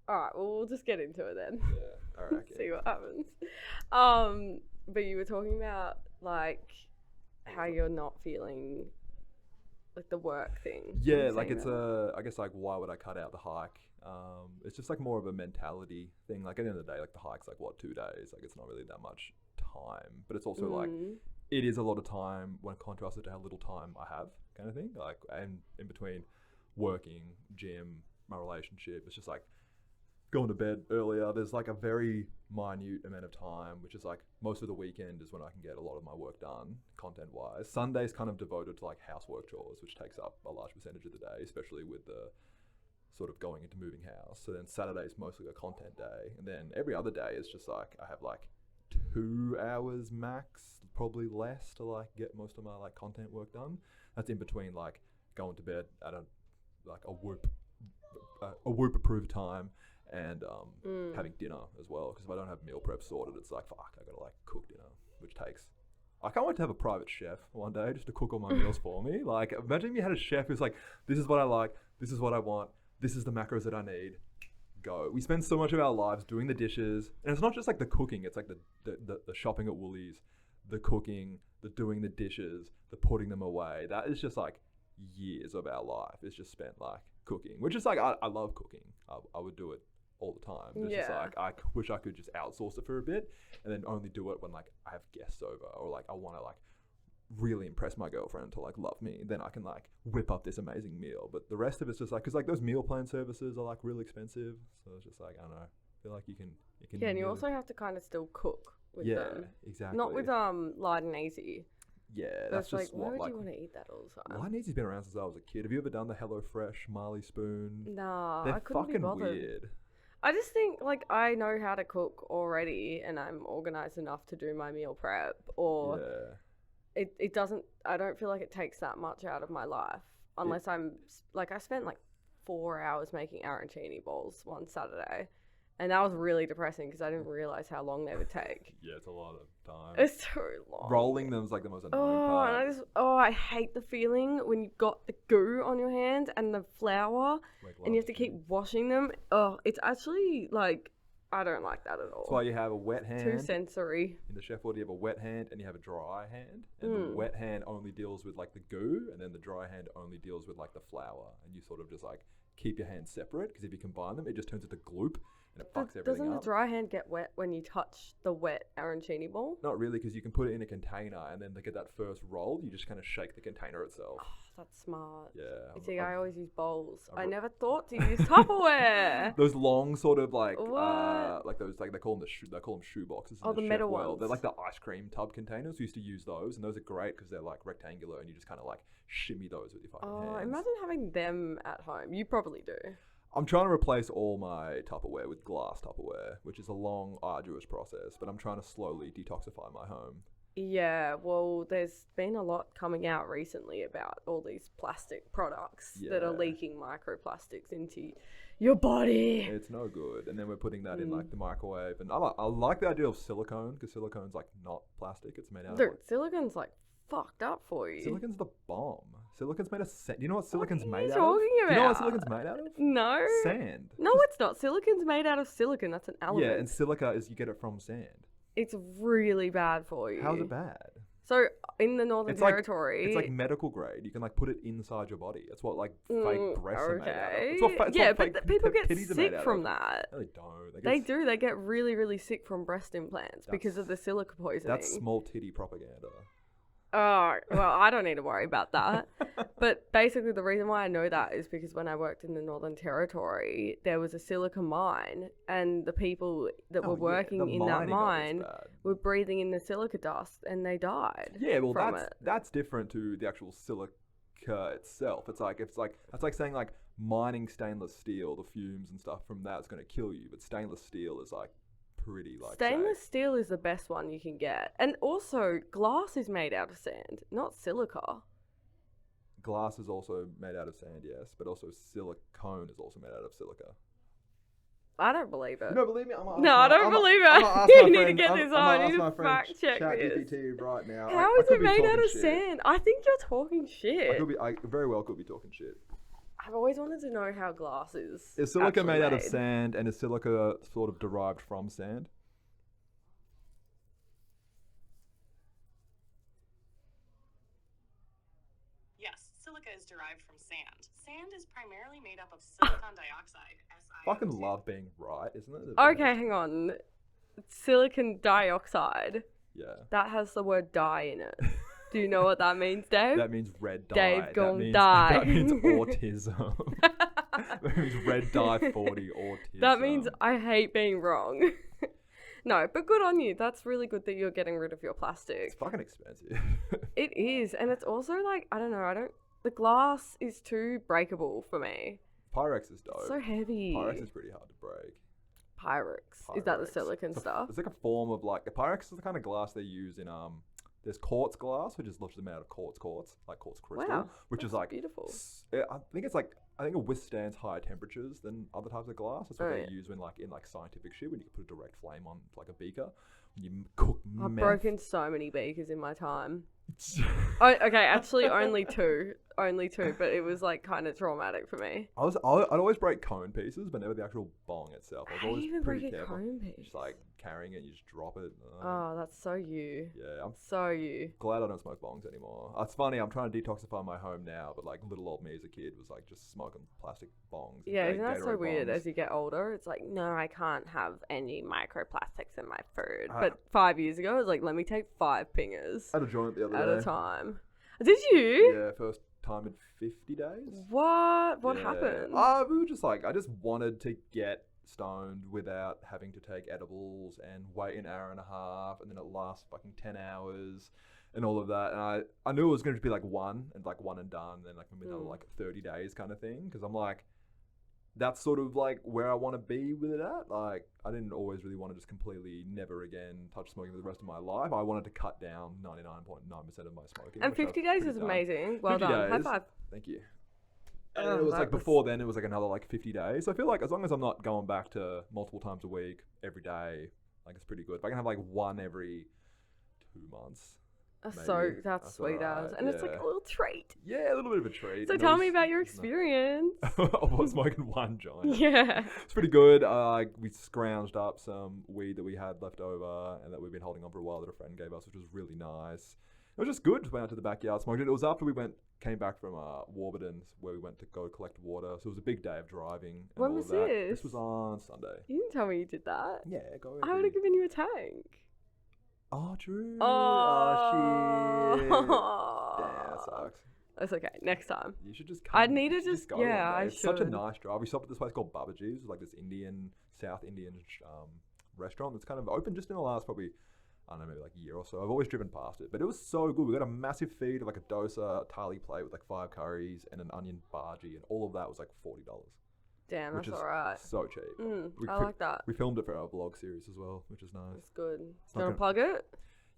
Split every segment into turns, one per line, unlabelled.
All right, well, we'll just get into it then.
Yeah, all right.
See what happens. But you were talking about, like, how you're not feeling, like, the work thing.
Yeah, like it's I guess like why would I cut out the hike? It's just like more of a mentality thing. Like at the end of the day, like the hike's like 2 days. Like it's not really that much time, but it's also like it is a lot of time when contrasted to how little time I have, kind of thing. Like and in between working, gym, my relationship, it's just like going to bed earlier. There's like a very minute amount of time, which is like most of the weekend is when I can get a lot of my work done content wise. Sunday's kind of devoted to like housework chores, which takes up a large percentage of the day, especially with the sort of going into moving house. So then Saturday's mostly a content day, and then every other day is just like I have like 2 hours max, probably less, to like get most of my like content work done. That's in between like going to bed at a whoop approved time and having dinner as well, because if I don't have meal prep sorted, it's like fuck, I gotta like cook dinner, which takes. I can't wait to have a private chef one day just to cook all my meals for me. Like imagine if you had a chef who's like, this is what I like, this is what I want, this is the macros that I need. Go. We spend so much of our lives doing the dishes, and it's not just like the cooking, it's like the shopping at Woolies, the cooking, the doing the dishes, the putting them away. That is just like years of our life is just spent like cooking, which is like I love cooking. I would do it all the time. It's just like I wish I could just outsource it for a bit and then only do it when like I have guests over, or like I want to like really impress my girlfriend to like love me. Then I can like whip up this amazing meal. But the rest of it's just like, because like those meal plan services are like really expensive, so it's just like I don't know. I feel like you can
yeah, and you also have to kind of still cook with them.
Yeah, exactly.
Not with Light and Easy.
Yeah,
that's
just
like, why would you want to eat that all the time?
Light and Easy's been around since I was a kid. Have you ever done the HelloFresh Marley Spoon?
Nah,
they're
I couldn't
fucking
be bothered.
weird.
I just think like I know how to cook already, and I'm organized enough to do my meal prep, or it doesn't. I don't feel like it takes that much out of my life unless I'm like I spent like 4 hours making arancini balls one Saturday. And that was really depressing because I didn't realize how long they would take.
Yeah, it's a lot of time.
It's so long.
Rolling them is like the most annoying part.
And I hate the feeling when you've got the goo on your hands and the flour, and you have to keep washing them. Oh, it's actually like, I don't like that at all.
That's why you have a wet hand.
Too sensory.
In the chef world, you have a wet hand and you have a dry hand. And the wet hand only deals with like the goo, and then the dry hand only deals with like the flour. And you sort of just like keep your hands separate, because if you combine them, it just turns into gloop. And it fucks everything
Doesn't
up.
the dry hand get wet when you touch the wet arancini ball?
Not really, because you can put it in a container, and then to get that first roll, you just kind of shake the container itself.
Oh, that's smart.
Yeah.
You see, I always use bowls. I never thought to use Tupperware.
Those long sort of like,
what?
like those, like they call them shoe boxes.
Oh, the metal
world.
ones.
They're like the ice cream tub containers. We used to use those, and those are great because they're like rectangular, and you just kind of like shimmy those with your fucking hands.
Imagine having them at home. You probably do.
I'm trying to replace all my Tupperware with glass Tupperware, which is a long, arduous process, but I'm trying to slowly detoxify my home.
Yeah, well, there's been a lot coming out recently about all these plastic products that are leaking microplastics into your body.
It's no good. And then we're putting that in like the microwave. And I like the idea of silicone, because silicone's like not plastic. It's made out of like,
silicone's like fucked up for you.
Silicone's the bomb. Silicone's made of sand. Do you know what silicone's made out of?
What are you talking about?
Do you know what silicone's made out of?
No.
Sand.
No, it's not. Silicon's made out of silicon. That's an element.
Yeah, and silica is you get it from sand.
It's really bad for you.
How's it bad?
So in the Northern Territory,
it's like medical grade. You can like put it inside your body. That's what like fake breasts are made out of. It's
but people get sick from that.
No, they don't.
They do. They get really, really sick from breast implants because of the silica poisoning.
That's small titty propaganda.
Oh, well, I don't need to worry about that. But basically the reason why I know that is because when I worked in the Northern Territory, there was a silica mine, and the people that were working in that mine were breathing in the silica dust, and they died.
Yeah, well, that's different to the actual silica itself. It's like that's like saying like mining stainless steel, the fumes and stuff from that's going to kill you, but stainless steel is like pretty like
stainless steel is the best one you can get. And also glass is made out of sand, not silica.
Glass is also made out of sand, yes, but also silicone is also made out of silica.
I don't believe it.
You don't believe me?
I don't believe it. You need to get this on. You need to fact check this.
ChatGPT right now.
How is it made out of sand? I think you're talking shit.
I very well could be talking shit.
I've always wanted to know how glass is.
Is silica
actually
made out of sand, and is silica sort of derived from sand?
Yes, silica is derived from sand. Sand is primarily made up of silicon dioxide, SiO2.
Fucking love being right, isn't it?
Okay, hang on. Silicon dioxide.
Yeah.
That has the word die in it. Do you know what that means, Dave?
That means red dye.
Dave gon' die.
That means autism. That means red dye 40 autism.
That means I hate being wrong. No, but good on you. That's really good that you're getting rid of your plastic.
It's fucking expensive.
It is, and it's also like, I don't know, the glass is too breakable for me.
Pyrex is dope.
It's so heavy.
Pyrex is pretty hard to break.
Pyrex. Is that the silicon stuff?
It's like a form of like, Pyrex is the kind of glass they use in there's quartz glass, which is literally made out of quartz, like quartz crystal,
Wow,
which is like
beautiful.
I think it withstands higher temperatures than other types of glass. That's what they use in scientific shit, when you can put a direct flame on like a beaker when you cook
I've
meth.
broken so many beakers in my time. Oh, okay, actually only two, but it was like kind of traumatic for me.
I'd always break cone pieces, but never the actual bong itself. I was
How do
always
you even
pretty
break a
careful.
cone piece?
Just like carrying it, you just drop it.
Oh, that's so you.
Yeah, I'm
So you.
glad I don't smoke bongs anymore. It's funny, I'm trying to detoxify my home now, but like little old me as a kid was like just smoking plastic bongs. and
Yeah, isn't that so
Gatorade
weird?
bongs.
As you get older, it's like, no, I can't have any microplastics in my food. But 5 years ago, it was like, let me take 5 pingers
I had a joint the other
at
day.
a time. Did you?
Yeah, first time in 50 days.
What? What
Yeah.
happened?
We were just like, I just wanted to get stoned without having to take edibles and wait an hour and a half, and then it lasts fucking 10 hours and all of that. And I knew it was going to be like one and done, then like maybe another like 30 days kind of thing. Because I'm like, that's sort of like where I want to be with it at. Like, I didn't always really want to just completely never again touch smoking for the rest of my life. I wanted to cut down 99.9% of my smoking.
And
which I've
50 days
pretty
is
done.
amazing. Well
50
done. High
days.
five.
Thank you. And it was like before then, it was like another like 50 days. So I feel like as long as I'm not going back to multiple times a week, every day, like it's pretty good. If I can have like one every 2 months.
So
maybe,
that's sweet
alright,
as. And it's like
yeah.
a little treat.
Yeah, a little bit of a treat.
So
And
tell
it
me
was-
about your experience.
I was smoking one joint.
Yeah.
It's pretty good. We scrounged up some weed that we had left over and that we've been holding on for a while that a friend gave us, which was really nice. It was just good. Just went out to the backyard, smoked it. It was after we came back from Warburton, where we went to go collect water. So it was a big day of driving. And
When
all
was
of that.
this?
This was on Sunday.
You didn't tell me you did that.
Yeah, go.
I would have given you a tank.
Oh, true.
Oh,
shit. Damn, that sucks.
That's okay. Next time.
You should just come.
I'd need
you
to
should
just-
go
yeah,
one day.
I
It's such a
should.
nice drive. We stopped at this place called Babaji's, like this South Indian restaurant that's kind of open just in the last probably, I don't know, maybe like a year or so. I've always driven past it, but it was so good. We got a massive feed of like a dosa, a thali plate with like 5 curries and an onion bhaji, and all of that was like $40.
Damn,
which
that's
is
alright.
so cheap.
I like that.
We filmed it for our vlog series as well, which is nice.
That's good.
not
Do you want to
gonna-
plug it?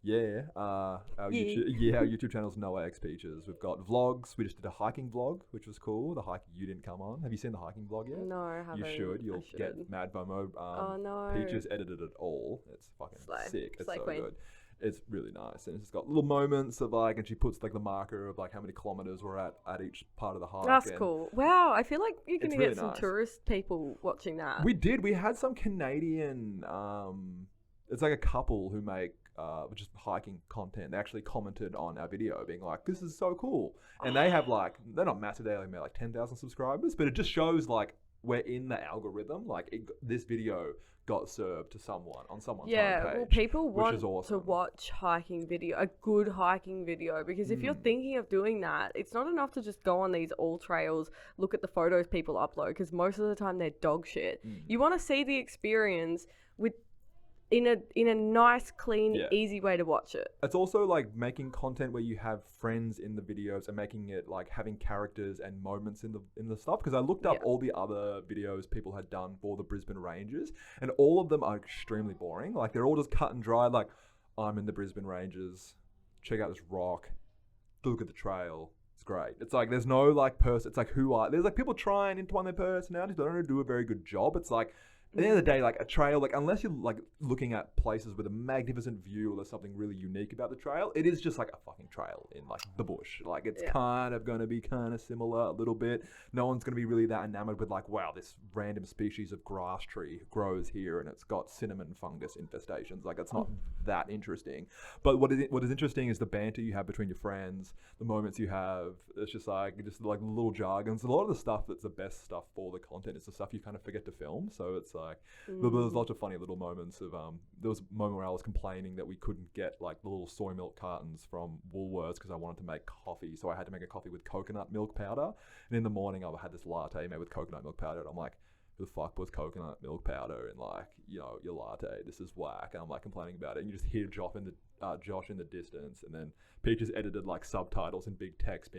Yeah, our YouTube channel's Noah X Peaches. We've got vlogs. We just did a hiking vlog, which was cool. The hike you didn't come on. Have you seen the hiking vlog yet?
No, I haven't.
You should.
I
You'll get
should.
mad FOMO.
Oh, no.
Peaches edited it all. It's fucking
Slay.
sick. It's
Slay
so
queen.
good. It's really nice, and it's just got little moments of like, and she puts like the marker of like how many kilometers we're at each part of the hike.
That's
and
cool. Wow, I feel like you're going to
really
get some
nice.
tourist people watching that.
We did. We had some Canadian. It's like a couple who make just hiking content. They actually commented on our video, being like, "This is so cool," and they have like, they're not massive. They only made like 10,000 subscribers, but it just shows like we're in the algorithm. Like this video got served to someone on someone's homepage,
well, people
which is
want to
awesome.
watch a good hiking video, because if you're thinking of doing that, it's not enough to just go on these all trails, look at the photos people upload, because most of the time they're dog shit. You want to see the experience with in a nice, clean, easy way to watch it.
It's also like making content where you have friends in the videos and making it like having characters and moments in the stuff. Because I looked up all the other videos people had done for the Brisbane Ranges, and all of them are extremely boring. Like they're all just cut and dry. Like, I'm in the Brisbane Ranges. Check out this rock. Look at the trail. It's great. It's like there's no like person. It's like there's like people try and entwine their personalities, but they don't do a very good job. It's like the end of the day, like a trail, like unless you're like looking at places with a magnificent view or there's something really unique about the trail, it is just like a fucking trail in like the bush. Like it's kind of going to be kind of similar a little bit. No one's going to be really that enamored with like, wow, this random species of grass tree grows here and it's got cinnamon fungus infestations. Like it's not that interesting. But what is interesting is the banter you have between your friends, the moments you have. It's just like little jargons. A lot of the stuff that's the best stuff for the content is the stuff you kind of forget to film. So it's like there's lots of funny little moments of there was a moment where I was complaining that we couldn't get like the little soy milk cartons from Woolworths because I wanted to make coffee, so I had to make a coffee with coconut milk powder. And in the morning I had this latte made with coconut milk powder, and I'm like, who the fuck puts coconut milk powder in like, you know, your latte? This is whack. And I'm like complaining about it, and you just hear Josh in the distance, and then Peaches edited like subtitles in big text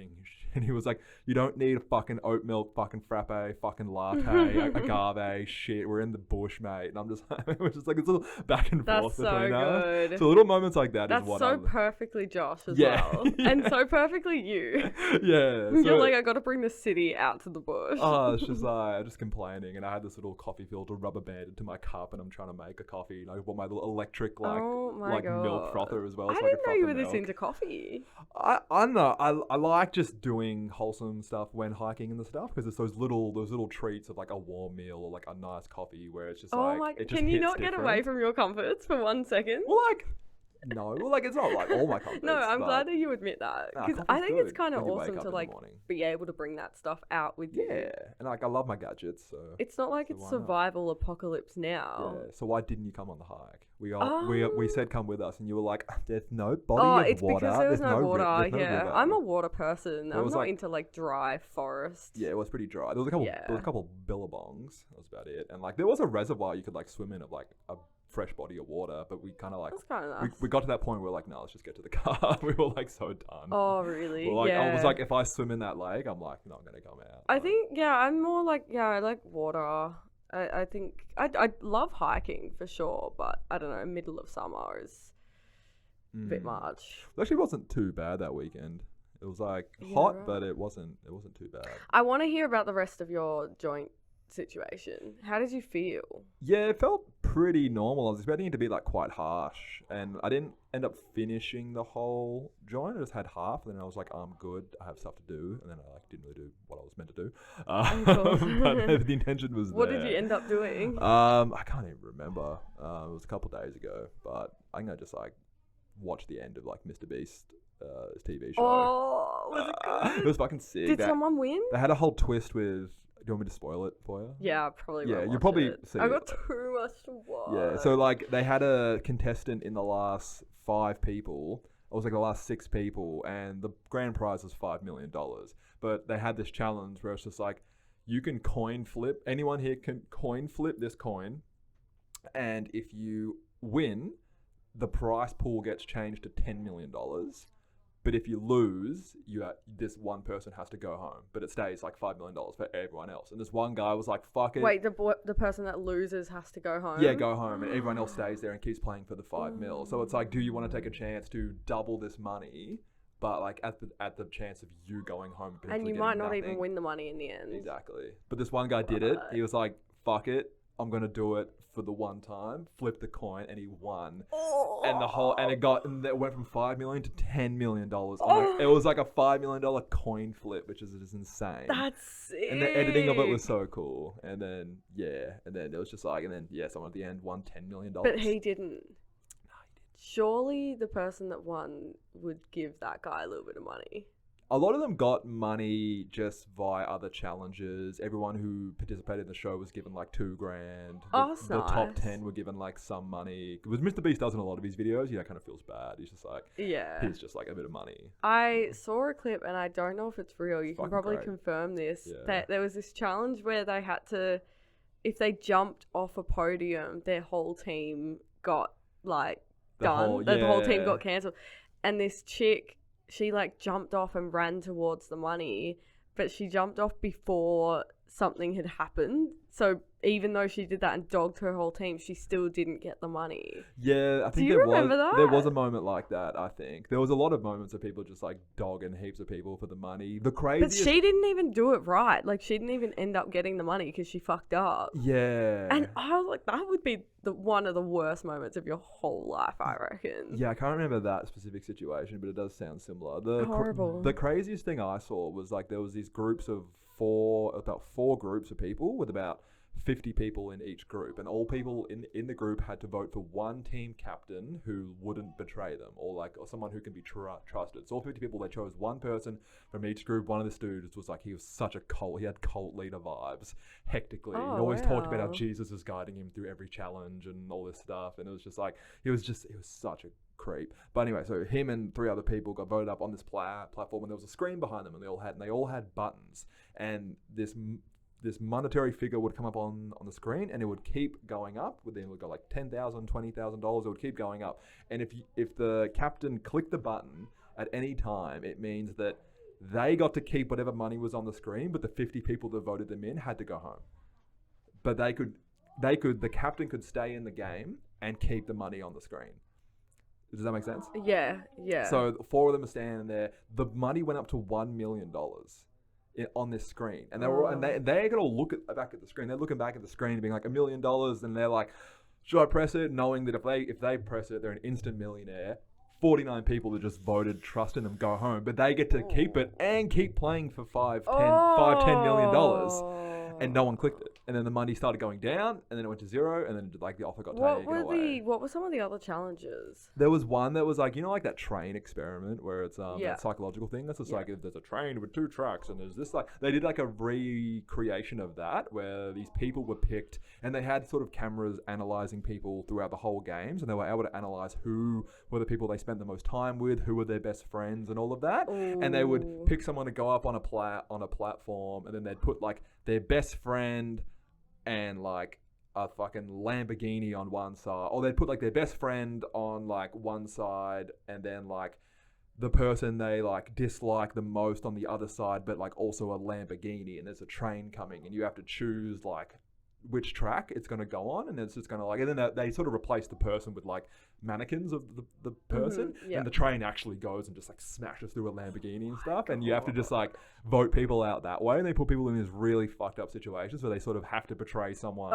and he was like, you don't need a fucking oat milk fucking frappe fucking latte agave shit, we're in the bush, mate. And I'm just it was just like it's a little back and forth between us. So little moments like that's is what so
perfectly Josh as well. And so perfectly you.
Yeah,
you're like, I gotta bring the city out to the bush.
It's just like I'm just complaining, and I had this little coffee filter rubber banded to my cup, and I'm trying to make a coffee, you know, with my little electric milk frother as well.
I didn't know you were this into coffee.
I don't know. I like just doing wholesome stuff when hiking and the stuff, because it's those little treats of like a warm meal or like a nice coffee where it's just
can you not get away from your comforts for 1 second?
Well, like no, well, like it's not like all my comforts.
No, I'm glad that you admit that, because I think it's kind of awesome to like be able to bring that stuff out with you.
Yeah, and like I love my gadgets, so
it's not like it's survival apocalypse now.
Yeah, so why didn't you come on the hike? We said come with us, and you were like, "There's no body of water." Oh, it's because
there was no water. I'm a water person. I'm not into like dry forest.
Yeah, it was pretty dry. There was a couple billabongs. That was about it, and like there was a reservoir you could like swim in of like a fresh body of water, but we kind of like
nice.
we got to that point where we're like, no, let's just get to the car. We were like so done.
Oh really?
I was like, if I swim in that lake, I'm like not gonna come out.
I think I'm more like I like water. I think I love hiking for sure, but I don't know, middle of summer is a bit much.
It actually wasn't too bad that weekend. It was like hot, right, but it wasn't too bad.
I want to hear about the rest of your joint situation. How did you feel?
Yeah, it felt pretty normal. I was expecting it to be like quite harsh, and I didn't end up finishing the whole joint. I just had half, and then I was like, I'm good, I have stuff to do, and then I like didn't really do what I was meant to do. But the intention was
what did you end up doing?
I can't even remember. It was a couple of days ago, but I think I just like watched the end of like MrBeast's TV show.
Oh, was it good?
It was fucking sick.
Did someone win?
They had a whole twist with. Do you want me to spoil it for you?
Yeah, I probably will.
Yeah, you probably see
I got too much to watch.
Yeah, so like they had a contestant in the last 5 people. It was like the last 6 people, and the grand prize was $5 million. But they had this challenge where it's just like, you can coin flip. Anyone here can coin flip this coin, and if you win, the prize pool gets changed to $10 million. But if you lose, this one person has to go home. But it stays like $5 million for everyone else. And this one guy was like, fuck it.
Wait, the person that loses has to go home?
Yeah, go home. And everyone else stays there and keeps playing for the $5 million. So it's like, do you want to take a chance to double this money, but like at the chance of you going home?
And you might not even win the money in the end.
Exactly. But this one guy did it. He was like, fuck it, I'm going to do it for the one time, flipped the coin, and he won. And it went from $5 million to $10 million. It was like a $5 million coin flip, which is just insane.
That's sick.
And the editing of it was so cool. And then it was just like, someone at the end won $10 million.
But he didn't. No, he didn't. Surely the person that won would give that guy a little bit of money.
A lot of them got money just via other challenges. Everyone who participated in the show was given like $2,000. The top 10 were given like some money. Because MrBeast does in a lot of his videos, kind of feels bad. He's just like, here's just like a bit of money.
I saw a clip, and I don't know if it's real. You can probably confirm this. Yeah. That there was this challenge where they had to, if they jumped off a podium, their whole team got like done. The whole team got cancelled. And this chick, she like jumped off and ran towards the money, but she jumped off before something had happened. So even though she did that and dogged her whole team, she still didn't get the money.
Yeah, I think
Do you remember that?
There was a moment like that, I think. There was a lot of moments of people just like dogging heaps of people for the money. The craziest...
But she didn't even do it right. Like, she didn't even end up getting the money because she fucked up.
Yeah.
And I was like, that would be one of the worst moments of your whole life, I reckon.
Yeah, I can't remember that specific situation, but it does sound similar.
Horrible.
The craziest thing I saw was like there was these groups of about four groups of people with about 50 people in each group, and all people in the group had to vote for one team captain who wouldn't betray them, or someone who can be trusted. So all 50 people, they chose one person from each group. One of the students was like, he was such a cult. He had cult leader vibes, hectically.
Oh,
he always talked about how
wow.
Jesus was guiding him through every challenge and all this stuff. And it was just like, he was such a creep. But anyway, so him and 3 other people got voted up on this platform, and there was a screen behind them, and they all had buttons, and this monetary figure would come up on the screen, and it would keep going up. Then it would go like $10,000, $20,000. It would keep going up. And if the captain clicked the button at any time, it means that they got to keep whatever money was on the screen, but the 50 people that voted them in had to go home. But the captain could stay in the game and keep the money on the screen. Does that make sense?
Yeah.
So 4 of them are standing there. The money went up to $1 million on this screen, and they're gonna look back at the screen. They're looking back at the screen and being like $1 million, and they're like, should I press it? Knowing that if they press it, they're an instant millionaire. 49 people that just voted, trusting them, go home, but they get to keep it and keep playing for $10 million, and no one clicked it. And then the money started going down, and then it went to 0, and then like the offer got taken away.
What were some of the other challenges?
There was one that was like, like that train experiment where it's that psychological thing. That's just like, if there's a train with 2 tracks, and there's this, like, they did like a recreation of that where these people were picked, and they had sort of cameras analyzing people throughout the whole games, and they were able to analyze who were the people they spent the most time with, who were their best friends, and all of that.
Ooh.
And they would pick someone to go up on a platform, and then they'd put like their best friend and like a fucking Lamborghini on one side, or they'd put like their best friend on like one side, and then like the person they like dislike the most on the other side, but like also a Lamborghini, and there's a train coming, and you have to choose like which track it's going to go on, and it's just going to like, and then they sort of replace the person with like mannequins of the person, and the train actually goes and just like smashes through a Lamborghini and stuff, and you have to just like vote people out that way, and they put people in these really fucked up situations where they sort of have to betray someone,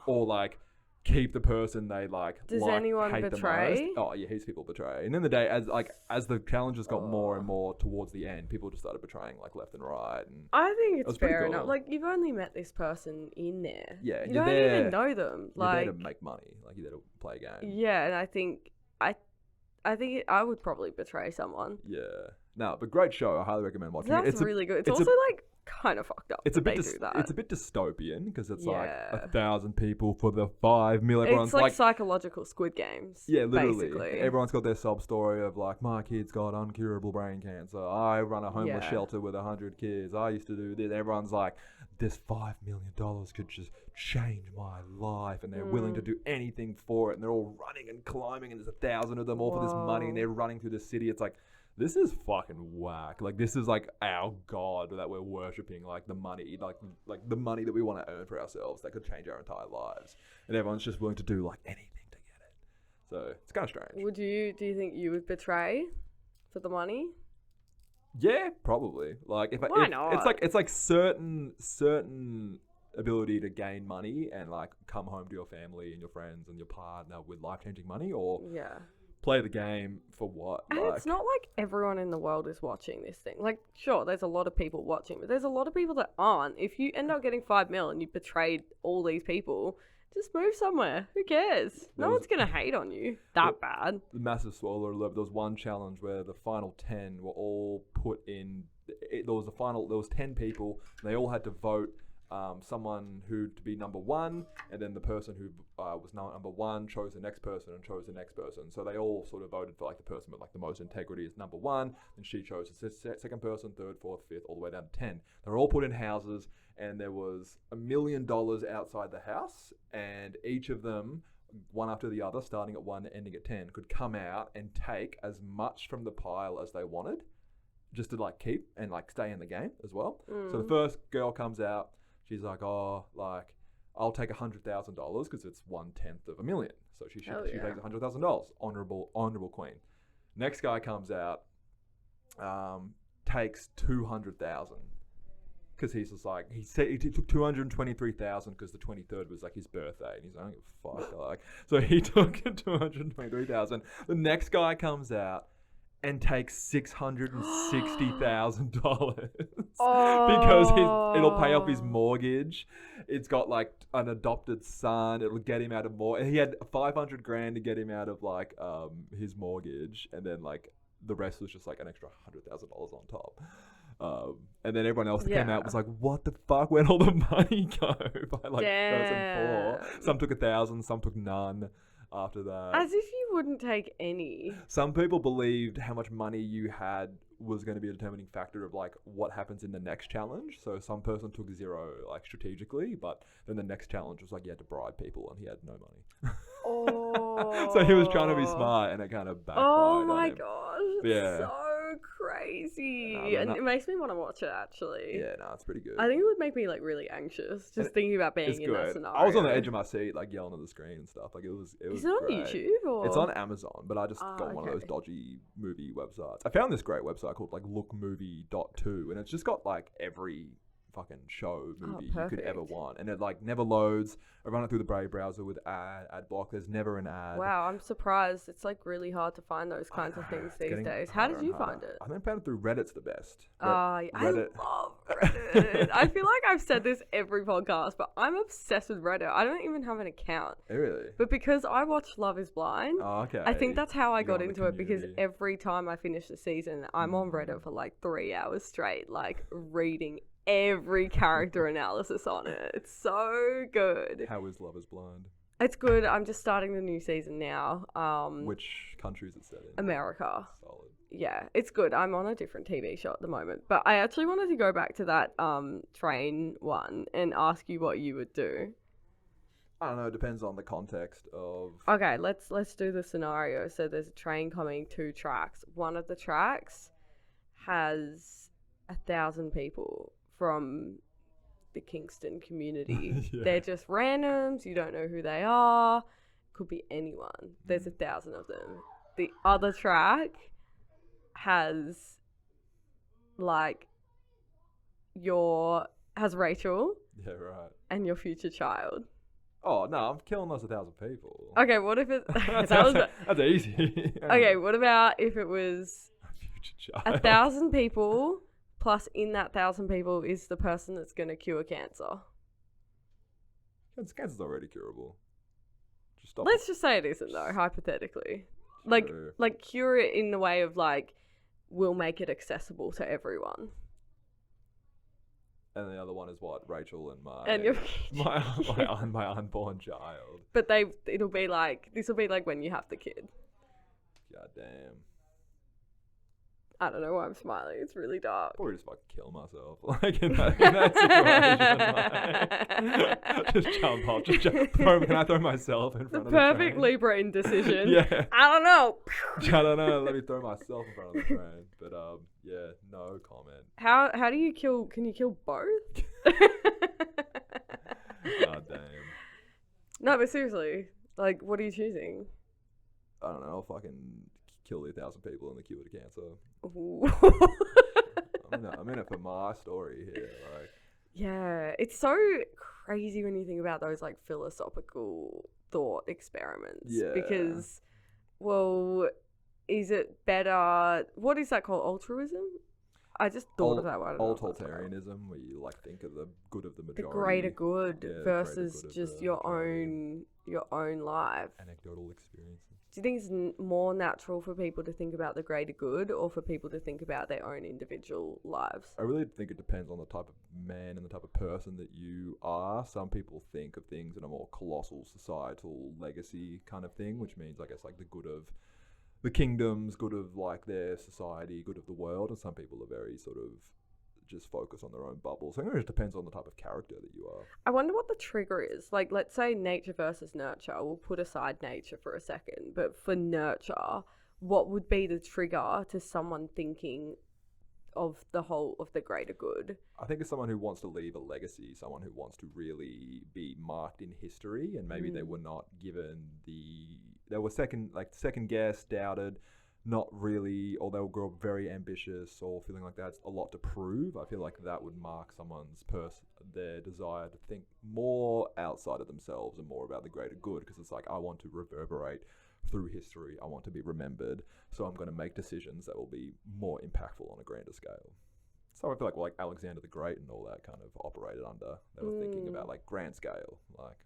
or like keep the person they like.
Does
like,
anyone
hate
betray?
The most. Oh yeah, heaps of people betray. And in the day, as the challenges got more and more towards the end, people just started betraying like left and right. And
I think it's fair
cool.
enough. Like, you've only met this person in there.
Yeah,
you don't even know them.
You're
like,
there to make money. Like, you're there to play a game.
Yeah, and I think I would probably betray someone.
Yeah. No, but great show. I highly recommend watching it.
That's really good. It's also like kind of fucked up.
It's a bit. It's a bit dystopian because it's like 1,000 people for the 5 mil. Everyone's
it's like psychological Squid Games.
Yeah, literally.
Basically.
Everyone's got their sob story of like, my kid's got uncurable brain cancer. I run a homeless shelter with 100 kids. I used to do this. Everyone's like, this $5 million could just change my life, and they're willing to do anything for it. And they're all running and climbing, and there's 1,000 of them all for this money, and they're running through the city. It's like, this is fucking whack. Like, this is like our god that we're worshipping, like the money, like the money that we want to earn for ourselves that could change our entire lives, and everyone's just willing to do like anything to get it. So it's kind of strange.
Do you think you would betray for the money?
Yeah, probably. Like,
Why not?
It's like certain ability to gain money and like come home to your family and your friends and your partner with life-changing money, or play the game for what?
And
like,
it's not like everyone in the world is watching this thing. Like, sure, there's a lot of people watching, but there's a lot of people that aren't. If you end up getting $5 million and you betrayed all these people, just move somewhere. Who cares? No one's going to hate on you that bad. The
massive spoiler alert, there was one challenge where the final 10 were all put in. There was 10 people, and they all had to vote someone who to be number 1, and then the person who was number 1 chose the next person and chose the next person. So they all sort of voted for like the person with like the most integrity is number 1, and she chose the second person, 3rd, 4th, 5th, all the way down to 10. They're all put in houses, and there was $1 million outside the house, and each of them, one after the other, starting at 1 and ending at 10, could come out and take as much from the pile as they wanted, just to like keep and like stay in the game as well. So the first girl comes out, She's like, oh, like, I'll take $100,000 because it's 1/10 of a million. So she takes $100,000. Honorable queen. Next guy comes out, takes 200,000 because he's just like, he took 223,000 because the 23rd was like his birthday, and he's like, I don't give a fuck. Like, so he took 223,000. The next guy comes out and takes $660,000 because it'll pay off his mortgage. It's got like an adopted son. It'll get him out of he had $500,000 to get him out of like his mortgage, and then like the rest was just like an extra $100,000 on top. And then everyone else that came out was like, what the fuck? Where'd all the money go? By like 2004. Some took 1,000, some took none after that.
As if you wouldn't take any.
Some people believed how much money you had was going to be a determining factor of like what happens in the next challenge. So some person took 0 like strategically, but then the next challenge was like you had to bribe people and he had no money. So he was trying to be smart and it kind of backfired.
Oh my
on him.
gosh.
Yeah.
So crazy. And it makes me want to watch it actually.
Yeah, no, it's pretty good.
I think it would make me like really anxious just thinking about being in that scenario.
I was on the edge of my seat like yelling at the screen and stuff. Like it was
Is it on
great.
YouTube or?
It's on Amazon, but I just got one of those dodgy movie websites. I found this great website called like lookmovie.to, and it's just got like every fucking show movie you could ever want, and it like never loads. I run it through the Brave browser with ad block. There's never an ad.
Wow, I'm surprised. It's like really hard to find those kinds of things these days. How did you find it?
I think found it through Reddit's the best.
I love Reddit. I feel like I've said this every podcast, but I'm obsessed with Reddit. I don't even have an account.
Really?
But because I watch Love is Blind,
okay.
I think that's how I got into it, because every time I finish the season, I'm on Reddit for like 3 hours straight, like reading every character analysis on it. It's so good.
How is Love is Blind?
It's good. I'm just starting the new season now.
Which country is it set in?
America.
Solid.
Yeah, it's good. I'm on a different TV show at the moment. But I actually wanted to go back to that train one and ask you what you would do.
I don't know. It depends on the context of...
Okay, let's do the scenario. So there's a train coming 2 tracks. One of the tracks has 1,000 people from the Kingston community. Yeah. They're just randoms. You don't know who they are. Could be anyone. There's 1,000 of them. The other track has Rachel.
Yeah, right.
And your future child.
Oh no, I'm killing those 1,000 people.
Okay, what if it?
That's easy.
Okay, what about if it was
future child?
1,000 people? Plus, in that 1,000 people is the person that's going to cure cancer.
Cancer's already curable.
Let's just say it isn't, though, hypothetically. Like cure it in the way of, like, we'll make it accessible to everyone.
And the other one is what? Rachel and my unborn child.
But it'll be like, this will be like when you have the kid.
God damn.
I don't know why I'm smiling. It's really dark.
Probably just fucking kill myself. Like in that situation. Just jump off. Can I throw myself in front of the train?
The perfect Libra indecision.
Yeah.
I don't know.
I don't know. Let me throw myself in front of the train. But yeah, no comment.
How do you kill? Can you kill both?
God damn.
No, but seriously, like, what are you choosing?
I don't know. I'll fucking kill the 1,000 people and the cure to cancer. I'm in it for my story here. Like,
yeah, it's so crazy when you think about those like philosophical thought experiments.
Yeah.
Because, well, is it better? What is that called? Altruism? I just thought of that one.
Altruitarianism, where you like think of the good of the majority.
The greater good versus
greater good
just your own life.
Anecdotal experiences.
Do you think it's more natural for people to think about the greater good, or for people to think about their own individual lives?
I really think it depends on the type of man and the type of person that you are. Some people think of things in a more colossal societal legacy kind of thing, which means, I guess, like the good of the kingdoms, good of like their society, good of the world. And some people are very sort of just focus on their own bubble. So I think it just depends on the type of character that you are.
I wonder what the trigger is. Like, let's say nature versus nurture. We'll put aside nature for a second. But for nurture, what would be the trigger to someone thinking of the whole of the greater good.
I think it's someone who wants to leave a legacy, someone who wants to really be marked in history, and maybe they were not given they were second guessed, doubted, not really, or they will grow up very ambitious or feeling like that's a lot to prove. I feel like that would mark someone's their desire to think more outside of themselves and more about the greater good, because it's like, I want to reverberate through history. I want to be remembered. So I'm going to make decisions that will be more impactful on a grander scale. So I feel like Alexander the Great and all that kind of operated under. They were thinking about like grand scale. Like,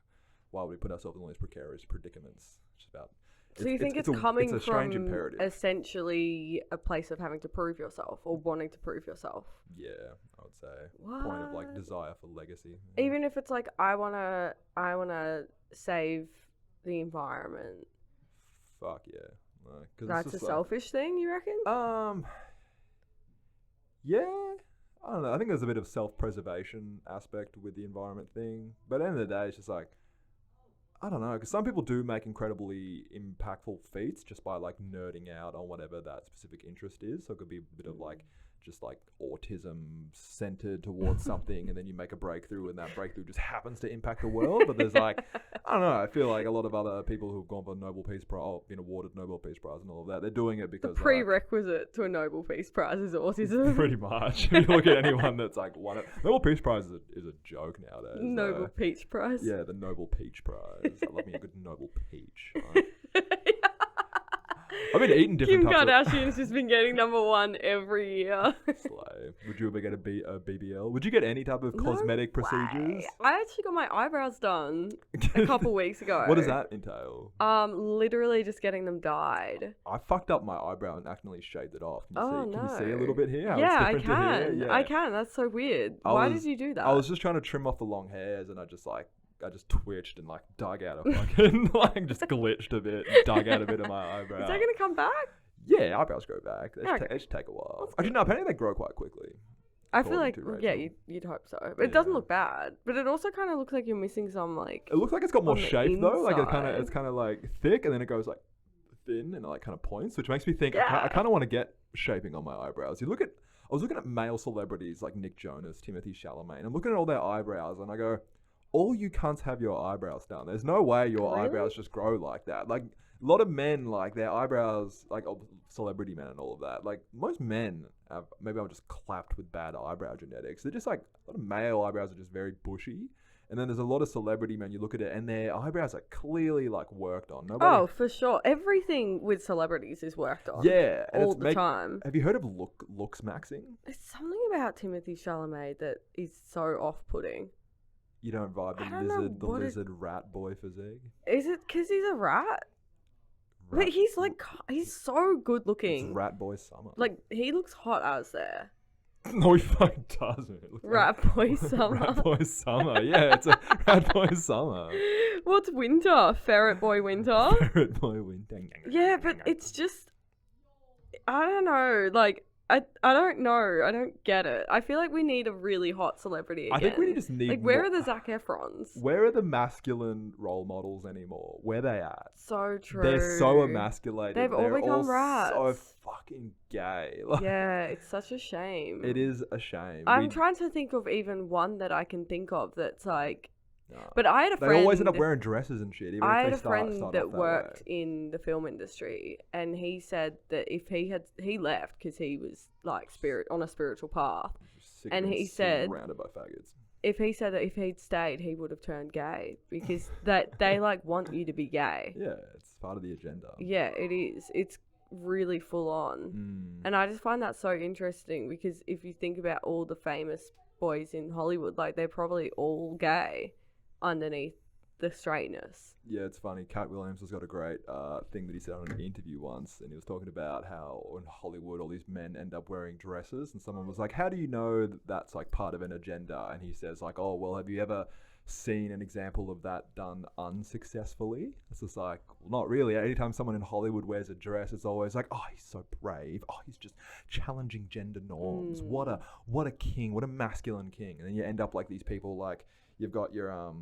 why would we put ourselves in all these precarious predicaments? It's about.
So you think it's coming from essentially a place of having to prove yourself or wanting to prove yourself?
Yeah, I would say. Point of like desire for legacy.
Even if it's like, I wanna save the environment.
Fuck yeah.
That's a selfish thing, you reckon?
Yeah. I don't know. I think there's a bit of self-preservation aspect with the environment thing. But at the end of the day, it's just like, I don't know, because some people do make incredibly impactful feats just by like nerding out on whatever that specific interest is. So it could be a bit of like just like autism centered towards something, and then you make a breakthrough, and that breakthrough just happens to impact the world. But there's like, I don't know, I feel like a lot of other people who've gone for Nobel Peace Prize, or been awarded Nobel Peace Prize and all of that, they're doing it because
the prerequisite to a Nobel Peace Prize is autism.
Pretty much. If you look at anyone that's like won it, Nobel Peace Prize is a joke nowadays.
Nobel Peach Prize.
Yeah, the Nobel Peach Prize. I love me a good Nobel peach. Right? I've been eating different
Kim Kardashian's just been getting #1 every year.
Slay. Would you ever get a BBL? Would you get any type of cosmetic procedures?
I actually got my eyebrows done a couple weeks ago.
What does that entail?
Literally just getting them dyed.
I fucked up my eyebrow and accidentally shaved it off. Can
no.
you see a little bit here?
Yeah, I can. Yeah. I can. That's so weird. Why did you do that?
I was just trying to trim off the long hairs, and I just twitched and like dug out a fucking like just glitched a bit, dug out a bit of my eyebrow.
Is that gonna come back?
Yeah, eyebrows grow back. They just take a while. Actually, no, apparently they grow quite quickly.
I feel like, yeah, you'd hope so. But it doesn't look bad. But it also kind of looks like you're missing some like.
It looks like it's got more shape though. Like it's kind of like thick, and then it goes like thin, and it like kind of points, which makes me think I kind of want to get shaping on my eyebrows. I was looking at male celebrities like Nick Jonas, Timothy Chalamet. I'm looking at all their eyebrows, and I go, all you cunts have your eyebrows done. There's no way your eyebrows just grow like that. Like, a lot of men, like, their eyebrows, like, celebrity men and all of that. Like, most men have, maybe I'm just clapped with bad eyebrow genetics. They're just, like, a lot of male eyebrows are just very bushy. And then there's a lot of celebrity men, you look at it, and their eyebrows are clearly, like, worked on.
Oh, for sure. Everything with celebrities is worked on.
Yeah. And
all the time.
Have you heard of looks maxing?
There's something about Timothy Chalamet that is so off-putting.
You don't vibe the lizard rat boy physique?
Is it because he's a rat? But he's like, he's so good looking.
It's rat boy summer.
Like, he looks hot as there.
No, he fucking doesn't.
Rat boy summer.
Rat boy summer. Yeah, it's a rat boy summer.
What's winter? Ferret boy winter?
Ferret boy winter.
Yeah, but it's just, I don't know, like, I don't know. I don't get it. I feel like we need a really hot celebrity again.
I think we just need...
Like, where are the Zac Efrons?
Where are the masculine role models anymore? Where they at?
So true.
They're so emasculated.
They've all become rats.
So fucking gay. Like,
yeah, it's such a shame.
It is a shame.
I'm trying to think of even one that I can think of that's like... No. But I had a friend...
They always end up wearing dresses and shit.
I had a friend that worked in the film industry, and he said that if he left because he was like on a spiritual path, and he said
surrounded by faggots.
If he'd stayed, he would have turned gay because they like want you to be gay.
Yeah, it's part of the agenda.
Yeah, it is. It's really full on, and I just find that so interesting because if you think about all the famous boys in Hollywood, like they're probably all gay underneath the straightness.
Yeah, it's funny. Cat Williams has got a great thing that he said on an interview once, and he was talking about how in Hollywood all these men end up wearing dresses, and someone was like, how do you know that that's like part of an agenda? And he says like, oh, well, have you ever seen an example of that done unsuccessfully? It's just like, well, not really. Anytime someone in Hollywood wears a dress, it's always like, oh, he's so brave. Oh, he's just challenging gender norms. What a king. What a masculine king. And then you end up like these people like, you've got your